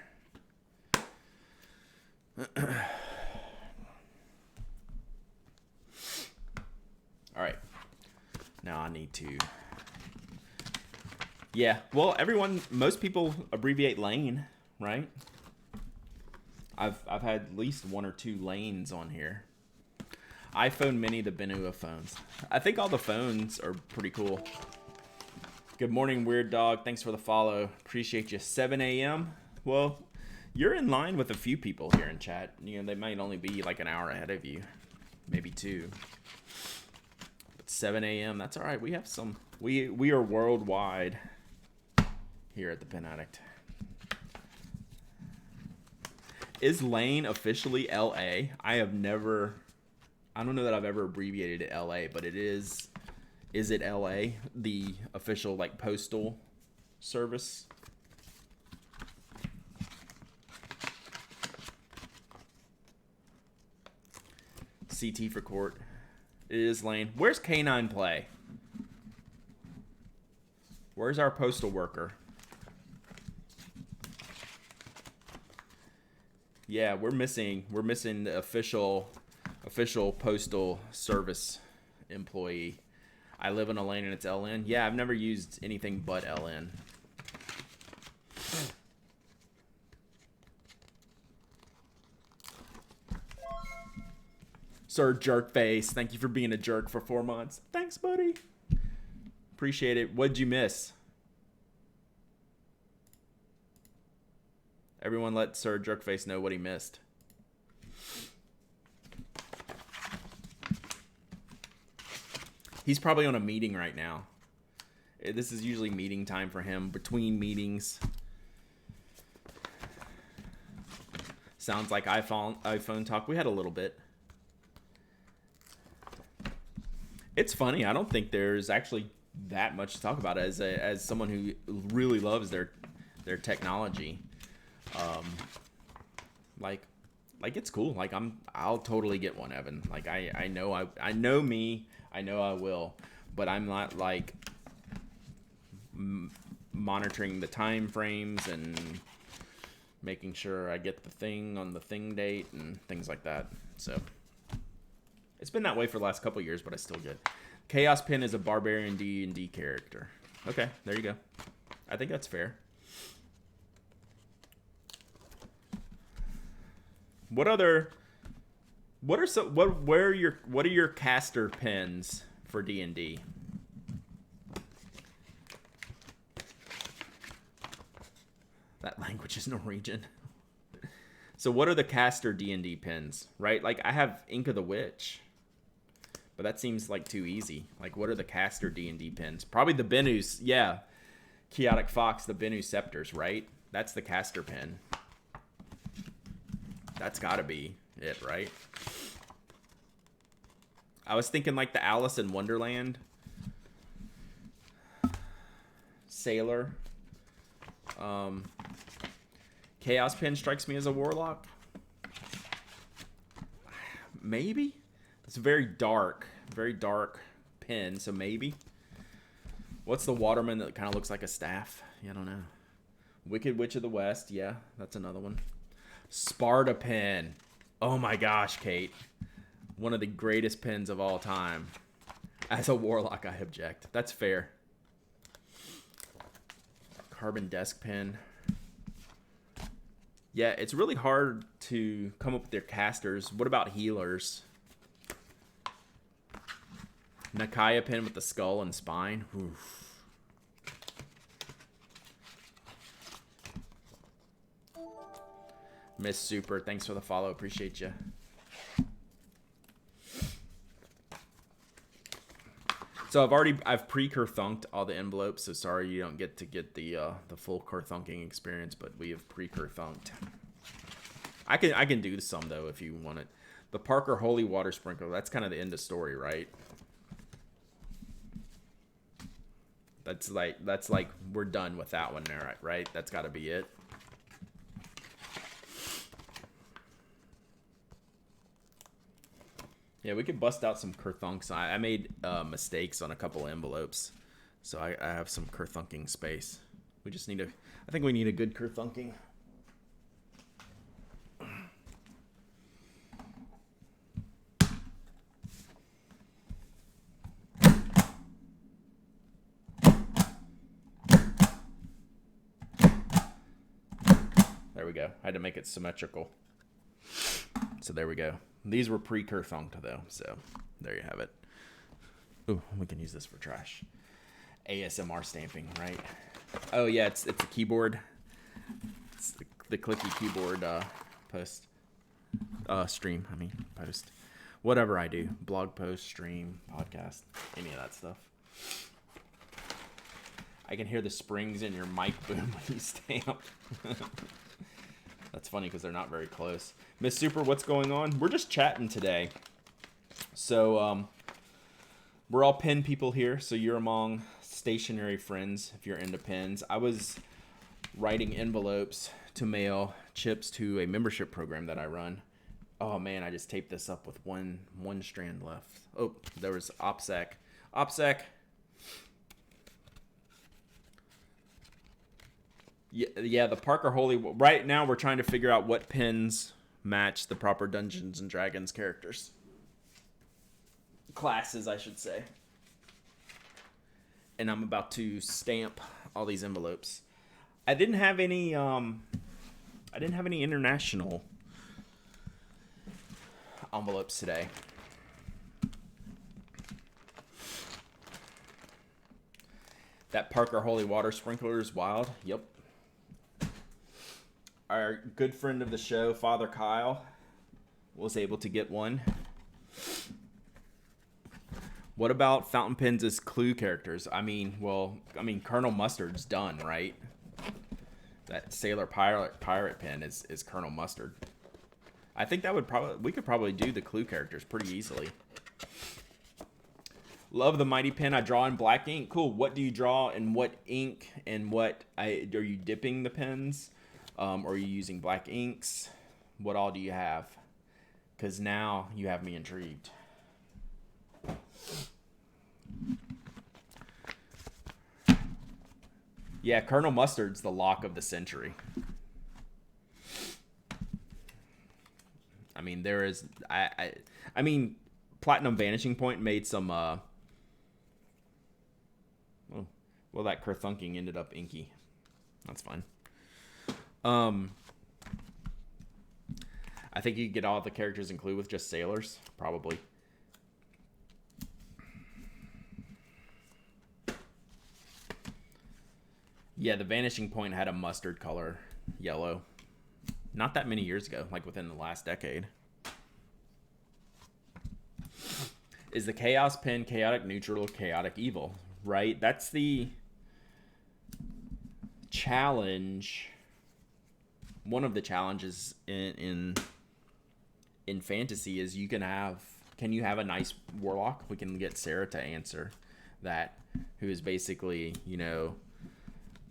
All right. Now I need to... Yeah, well, most people abbreviate lane, right? I've had at least one or two lanes on here. iPhone Mini, the Bennu of phones. I think all the phones are pretty cool. Good morning, Weird Dog. Thanks for the follow. Appreciate you. 7 a.m. Well, you're in line with a few people here in chat. You know, they might only be like an hour ahead of you. Maybe two. But 7 a.m. That's all right. We have some. We are worldwide here at the Pen Addict. Is Lane officially LA? I don't know that I've ever abbreviated it LA, but it is. Is it LA, the official like postal service? CT for court. It is Lane. Where's Canine Play? Where's our postal worker? Yeah, we're missing the official postal service employee. I live in a lane and it's LN. Yeah, I've never used anything but LN. Sir Jerkface, thank you for being a jerk for 4 months. Thanks, buddy. Appreciate it. What'd you miss? Everyone let Sir Jerkface know what he missed. He's probably on a meeting right now. This is usually meeting time for him, between meetings. Sounds like iPhone talk. We had a little bit. It's funny. I don't think there's actually that much to talk about as someone who really loves their technology. Like it's cool. Like I'll totally get one, Evan. Like I know me. I know I will, but I'm not like monitoring the time frames and making sure I get the thing on the thing date and things like that. So it's been that way for the last couple years, but I still get. Chaos Pen is a barbarian D&D character. Okay, there you go. I think that's fair. What are your caster pens for D&D? That language is Norwegian. So what are the caster D&D pens, right? Like I have Ink of the Witch, but that seems like too easy. Like what are the caster D&D pens? Probably the Benus, yeah. Chaotic Fox, the Benu Scepters, right? That's the caster pen. That's gotta be it, right? I was thinking like the Alice in Wonderland Sailor. Chaos Pen strikes me as a warlock. Maybe. It's a very dark pen, so maybe. What's the Waterman that kind of looks like a staff? Yeah, I don't know. Wicked Witch of the West. Yeah, that's another one. Sparta Pen. Oh my gosh, Kate. One of the greatest pens of all time. As a warlock, I object. That's fair. Carbon Desk Pen. Yeah, it's really hard to come up with their casters. What about healers? Nakaya Pen with the skull and spine. Oof. Miss Super, thanks for the follow. Appreciate you. So I've pre-Kerthunked all the envelopes, so sorry you don't get the full Kerthunking experience, but we have pre-Kerthunked. I can do some though if you want it. The Parker Holy Water Sprinkler, that's kind of the end of story, right? That's like we're done with that one there, right? That's got to be it. Yeah, we could bust out some Kerthunks. I made mistakes on a couple envelopes, so I have some Kerthunking space. We just need I think we need a good Kerthunking. There we go. I had to make it symmetrical. So there we go. These were pre-Kerthunked though, so there you have it. Ooh, we can use this for trash. ASMR stamping, right? Oh yeah, it's the keyboard. It's the clicky keyboard post. Stream, I mean, post. whatever I do, blog post, stream, podcast, any of that stuff. I can hear the springs in your mic boom when you stamp. That's funny because they're not very close. Miss Super, what's going on? We're just chatting today. So, we're all pen people here, so you're among stationary friends if you're into pens. I was writing envelopes to mail chips to a membership program that I run. Oh man, I just taped this up with one strand left. Oh, there was OPSEC. OPSEC. Yeah, the Parker Holy. Right now, we're trying to figure out what pens match the proper Dungeons and Dragons characters. Classes, I should say. And I'm about to stamp all these envelopes. I didn't have any international envelopes today. That Parker Holy Water Sprinkler is wild. Yep. Our good friend of the show, Father Kyle, was able to get one. What about fountain pens as clue characters? I mean, Colonel Mustard's done, right? That Sailor Pirate pen is Colonel Mustard. I think that we could probably do the clue characters pretty easily. Love the mighty pen. I draw in black ink. Cool. What do you draw and what ink and are you dipping the pens? Or are you using black inks? What all do you have? Because now you have me intrigued. Yeah, Colonel Mustard's the lock of the century. I mean, there is... I mean, Platinum Vanishing Point made some... well, that Kerthunking ended up inky. That's fine. I think you could get all the characters in Clue with just sailors, probably. Yeah, the Vanishing Point had a mustard color, yellow. Not that many years ago, like within the last decade. Is the Chaos Pen chaotic neutral or chaotic evil? Right? That's the challenge. One of the challenges in fantasy is can you have a nice warlock? We can get Sarah to answer that, who is basically,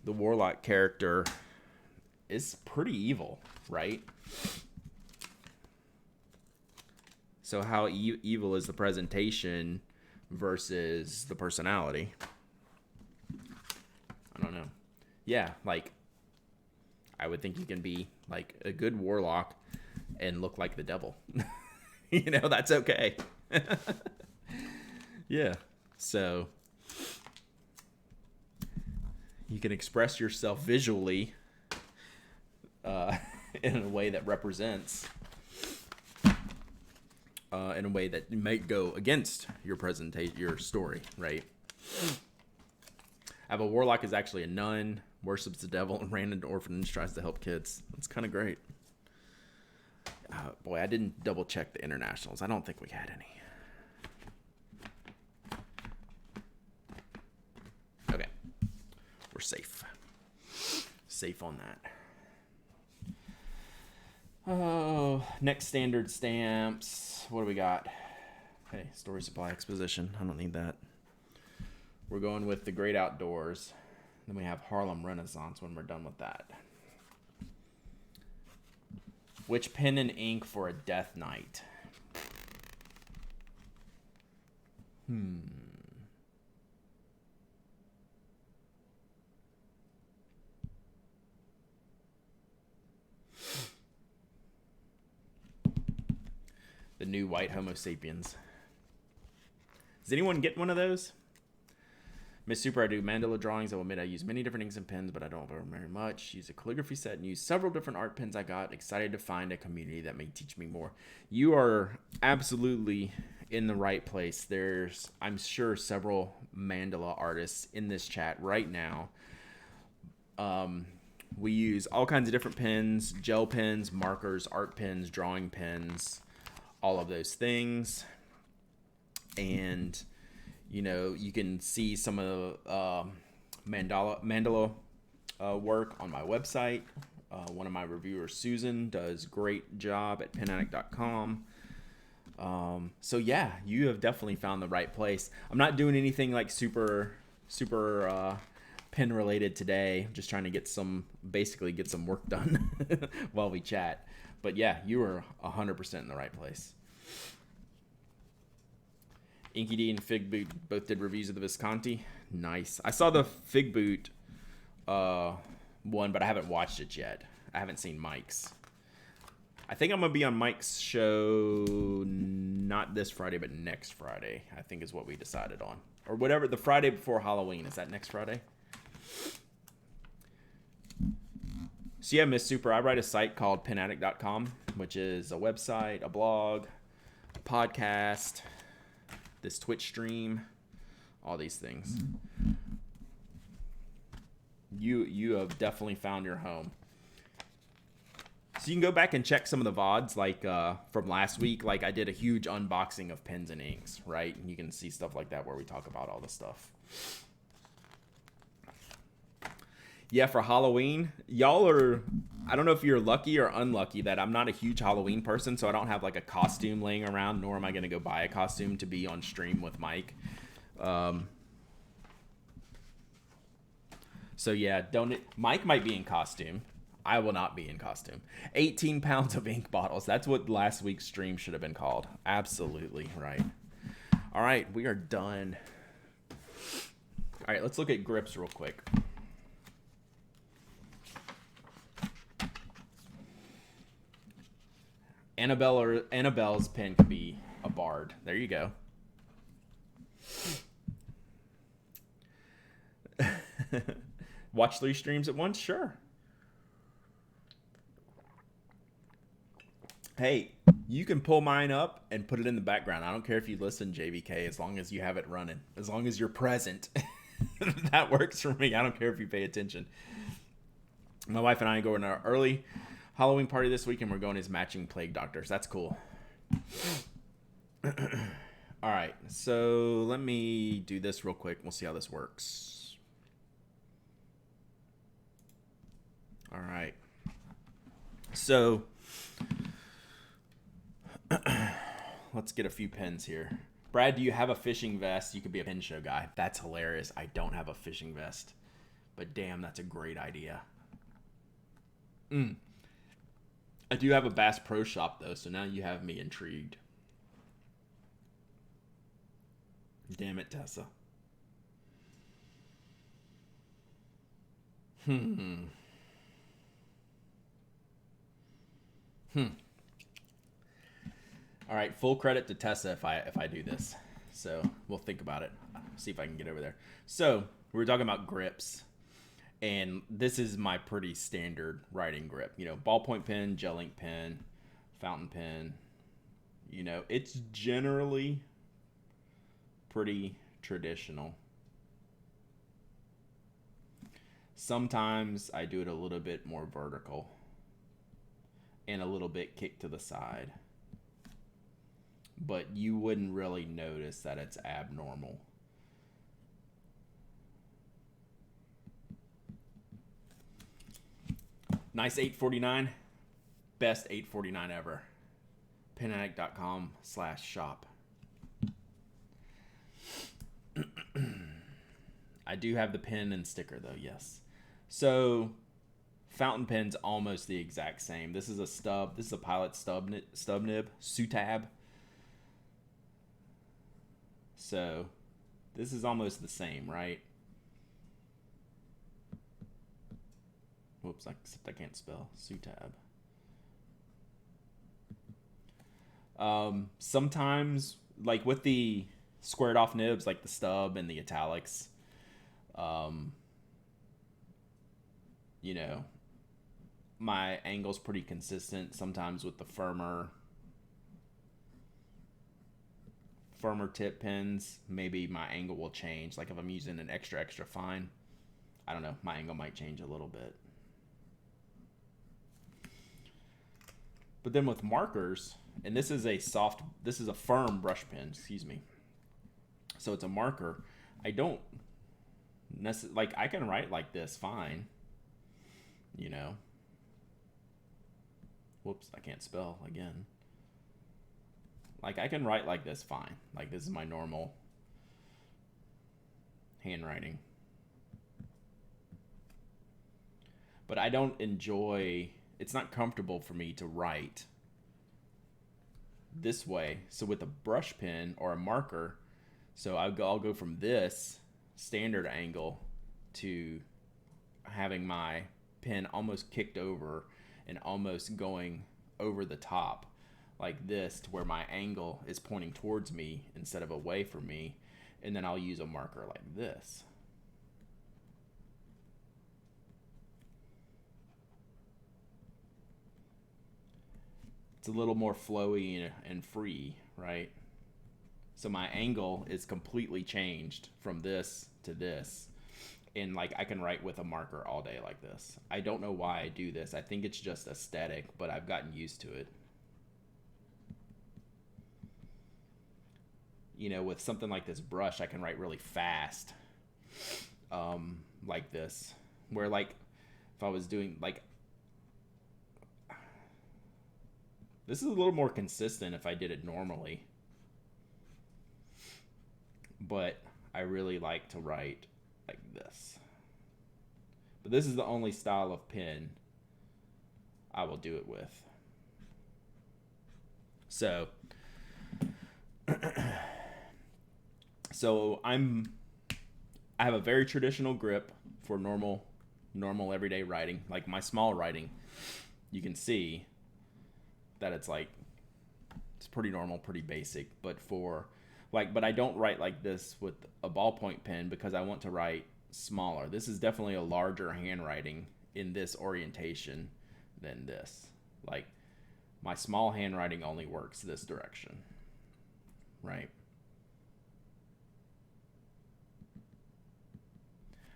the warlock character is pretty evil, right? So how evil is the presentation versus the personality? I don't know. Yeah, like, I would think you can be like a good warlock and look like the devil. That's okay. Yeah. So you can express yourself visually in a way that represents, in a way that might go against your your story, right? I have a warlock is actually a nun, worships the devil, and ran into orphanage, tries to help kids. That's kind of great. Boy, I didn't double check the internationals. I don't think we had any. Okay. We're safe. Safe on that. Oh, next standard stamps. What do we got? Hey, story supply exposition. I don't need that. We're going with the Great Outdoors. Then we have Harlem Renaissance when we're done with that. Which pen and ink for a Death Knight? The new white Homo sapiens. Does anyone get one of those? Miss Super, I do mandala drawings. I will admit I use many different inks and pens, but I don't very much. Use a calligraphy set and use several different art pens I got. Excited to find a community that may teach me more. You are absolutely in the right place. There's, I'm sure, several mandala artists in this chat right now. We use all kinds of different pens, gel pens, markers, art pens, drawing pens. all of those things. And, you know, you can see some of the mandala work on my website. One of my reviewers, Susan, does great job at penaddict.com. So yeah, you have definitely found the right place. I'm not doing anything like super pen related today. I'm just trying to get some work done while we chat. But yeah, you are 100% in the right place. Inky D and Fig Boot both did reviews of the Visconti. Nice. I saw the Fig Boot one, but I haven't watched it yet. I haven't seen Mike's. I think I'm going to be on Mike's show not this Friday, but next Friday, I think is what we decided on. Or whatever, the Friday before Halloween. Is that next Friday? So yeah, Miss Super, I write a site called penaddict.com, which is a website, a blog, a podcast, this Twitch stream, all these things. You have definitely found your home. So you can go back and check some of the VODs, like from last week. Like I did a huge unboxing of pens and inks, right? And you can see stuff like that where we talk about all the stuff. Yeah, for Halloween, y'all are, I don't know if you're lucky or unlucky that I'm not a huge Halloween person, so I don't have like a costume laying around, nor am I going to go buy a costume to be on stream with Mike. So yeah, Mike might be in costume. I will not be in costume. 18 pounds of ink bottles. That's what last week's stream should have been called. Absolutely right. All right, we are done. All right, let's look at grips real quick. Annabelle's pen could be a bard. There you go. Watch 3 streams at once? Sure. Hey, you can pull mine up and put it in the background. I don't care if you listen, JVK, as long as you have it running. As long as you're present. That works for me. I don't care if you pay attention. My wife and I go in our early Halloween party this week, and we're going as matching plague doctors. That's cool. All right, so let me do this real quick. We'll see how this works. All right. So let's get a few pens here. Brad, do you have a fishing vest? You could be a pen show guy. That's hilarious. I don't have a fishing vest, but damn, that's a great idea. I do have a Bass Pro Shop though, so now you have me intrigued. Damn it, Tessa. All right, full credit to Tessa if I do this. So we'll think about it. See if I can get over there. So we were talking about grips, and this is my pretty standard writing grip. You know, ballpoint pen, gel ink pen, fountain pen. You know, it's generally pretty traditional. Sometimes I do it a little bit more vertical and a little bit kicked to the side. But you wouldn't really notice that it's abnormal. Nice 849. Best 849 ever. penaddict.com/shop. I do have the pen and sticker though, yes. So fountain pen's almost the exact same. This is a stub. This is a Pilot stub nib, Sutab. So this is almost the same, right? Whoops, except I can't spell Sutab. Sometimes, like with the squared off nibs, like the stub and the italics, you know, my angle's pretty consistent. Sometimes with the firmer tip pens, maybe my angle will change. Like if I'm using an extra fine, I don't know, my angle might change a little bit. But then with markers, and this is a firm brush pen, excuse me. So it's a marker. I don't like, I can write like this fine, you know. Whoops, I can't spell again. Like, I can write like this fine. Like, this is my normal handwriting. But I don't enjoy, it's not comfortable for me to write this way. So with a brush pen or a marker, so I'll go from this standard angle to having my pen almost kicked over and almost going over the top like this, to where my angle is pointing towards me instead of away from me. And then I'll use a marker like this. It's a little more flowy and free, right? So my angle is completely changed from this to this. And like, I can write with a marker all day like this. I don't know why I do this. I think it's just aesthetic, but I've gotten used to it. You know, with something like this brush, I can write really fast, like this. Where like, if I was doing like, this is a little more consistent if I did it normally. But I really like to write like this. But this is the only style of pen I will do it with. So, I have a very traditional grip for normal everyday writing. Like my small writing, you can see that it's pretty normal, pretty basic. But but I don't write like this with a ballpoint pen because I want to write smaller. This is definitely a larger handwriting in this orientation than this. Like, my small handwriting only works this direction, right?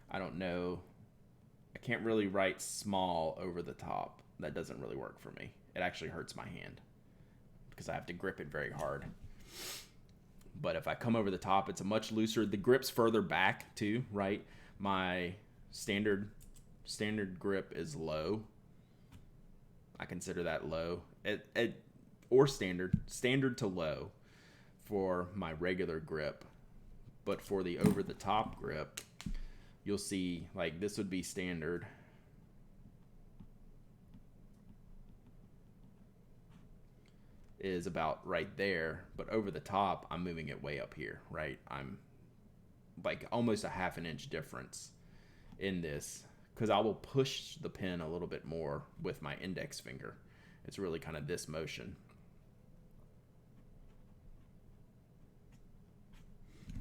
I don't know. I can't really write small over the top. That doesn't really work for me. It actually hurts my hand because I have to grip it very hard. But if I come over the top, it's a much looser. The grip's further back too, right? My standard grip is low. I consider that low. Or standard to low for my regular grip. But for the over the top grip, you'll see like this would be standard. Is about right there, but over the top, I'm moving it way up here, right? I'm like almost a half an inch difference in this because I will push the pen a little bit more with my index finger. It's really kind of this motion.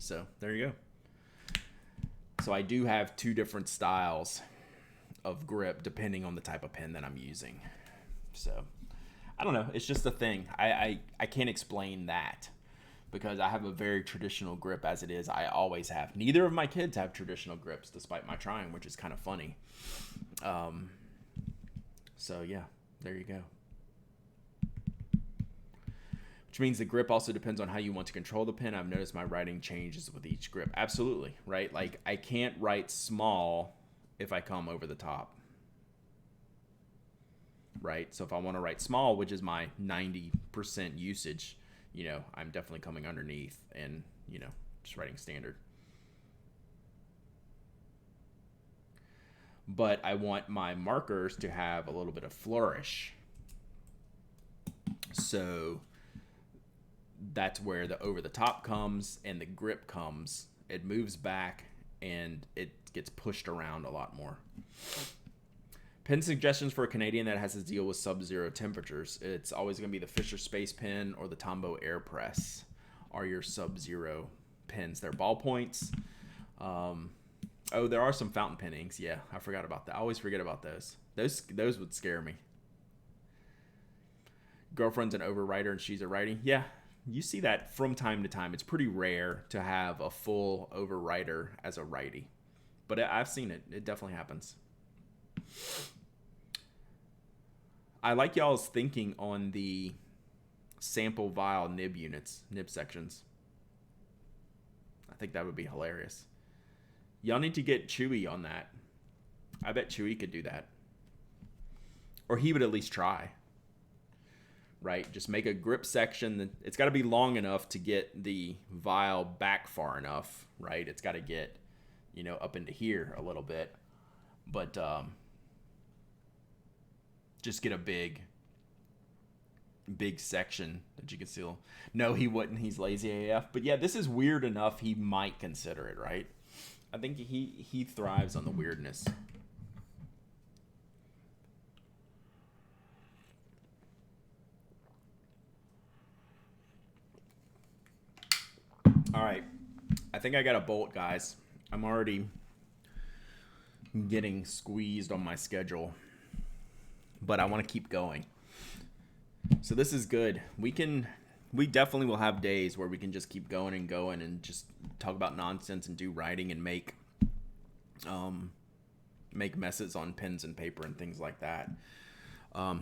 So there you go. So I do have two different styles of grip depending on the type of pen that I'm using. So I don't know. It's just a thing. I can't explain that because I have a very traditional grip as it is. I always have. Neither of my kids have traditional grips despite my trying, which is kind of funny. So yeah, there you go. Which means the grip also depends on how you want to control the pen. I've noticed my writing changes with each grip. Absolutely, right? Like I can't write small if I come over the top. Right? So if I want to write small, which is my 90% usage, you know, I'm definitely coming underneath and, you know, just writing standard. But I want my markers to have a little bit of flourish. So that's where the over the top comes and the grip comes. It moves back and it gets pushed around a lot more. Pen suggestions for a Canadian that has to deal with sub-zero temperatures. It's always going to be the Fisher Space Pen or the Tombow Airpress are your sub-zero pens. They're ballpoints. Oh, there are some fountain pen inks. Yeah, I forgot about that. I always forget about those. Those would scare me. Girlfriend's an overwriter and she's a righty. Yeah, you see that from time to time. It's pretty rare to have a full overwriter as a righty. But I've seen it. It definitely happens. I like y'all's thinking on the sample vial nib sections. I think that would be hilarious. Y'all need to get Chewy on that. I bet Chewy could do that. Or he would at least try. Right? Just make a grip section. It's got to be long enough to get the vial back far enough, right? It's got to get, up into here a little bit. But just get a big section that you can seal. No, he wouldn't. He's lazy AF. But yeah, this is weird enough. He might consider it, right? I think he thrives on the weirdness. All right. I think I got a bolt, guys. I'm already getting squeezed on my schedule, but I want to keep going. So this is good. We definitely will have days where we can just keep going and just talk about nonsense and do writing and make messes on pens and paper and things like that.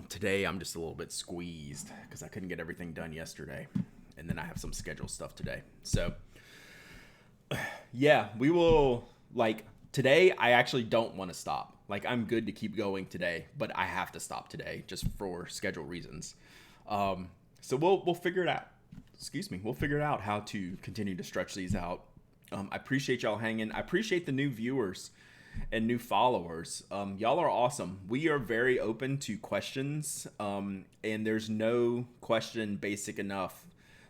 Today I'm just a little bit squeezed because I couldn't get everything done yesterday. And then I have some scheduled stuff today. So, yeah, we will, today I actually don't want to stop. I'm good to keep going today, but I have to stop today just for schedule reasons. So we'll figure it out. We'll figure it out how to continue to stretch these out. I appreciate y'all hanging. I appreciate the new viewers and new followers. Y'all are awesome. We are very open to questions, and there's no question basic enough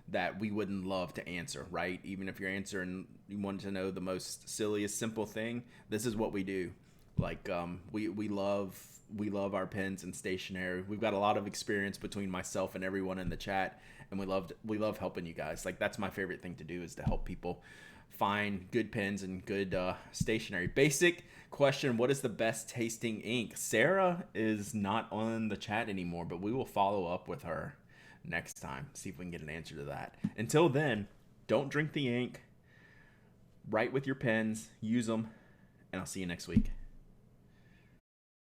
that we wouldn't love to answer, right? Even if you're answering, you want to know the most silliest, simple thing, this is what we do. We love our pens and stationery. We've got a lot of experience between myself and everyone in the chat, and we love helping you guys. That's my favorite thing to do, is to help people find good pens and good stationery. Basic question, what is the best tasting ink? Sarah is not on the chat anymore, but we will follow up with her next time, see if we can get an answer to that. Until then, don't drink the ink, write with your pens, use them, and I'll see you next week.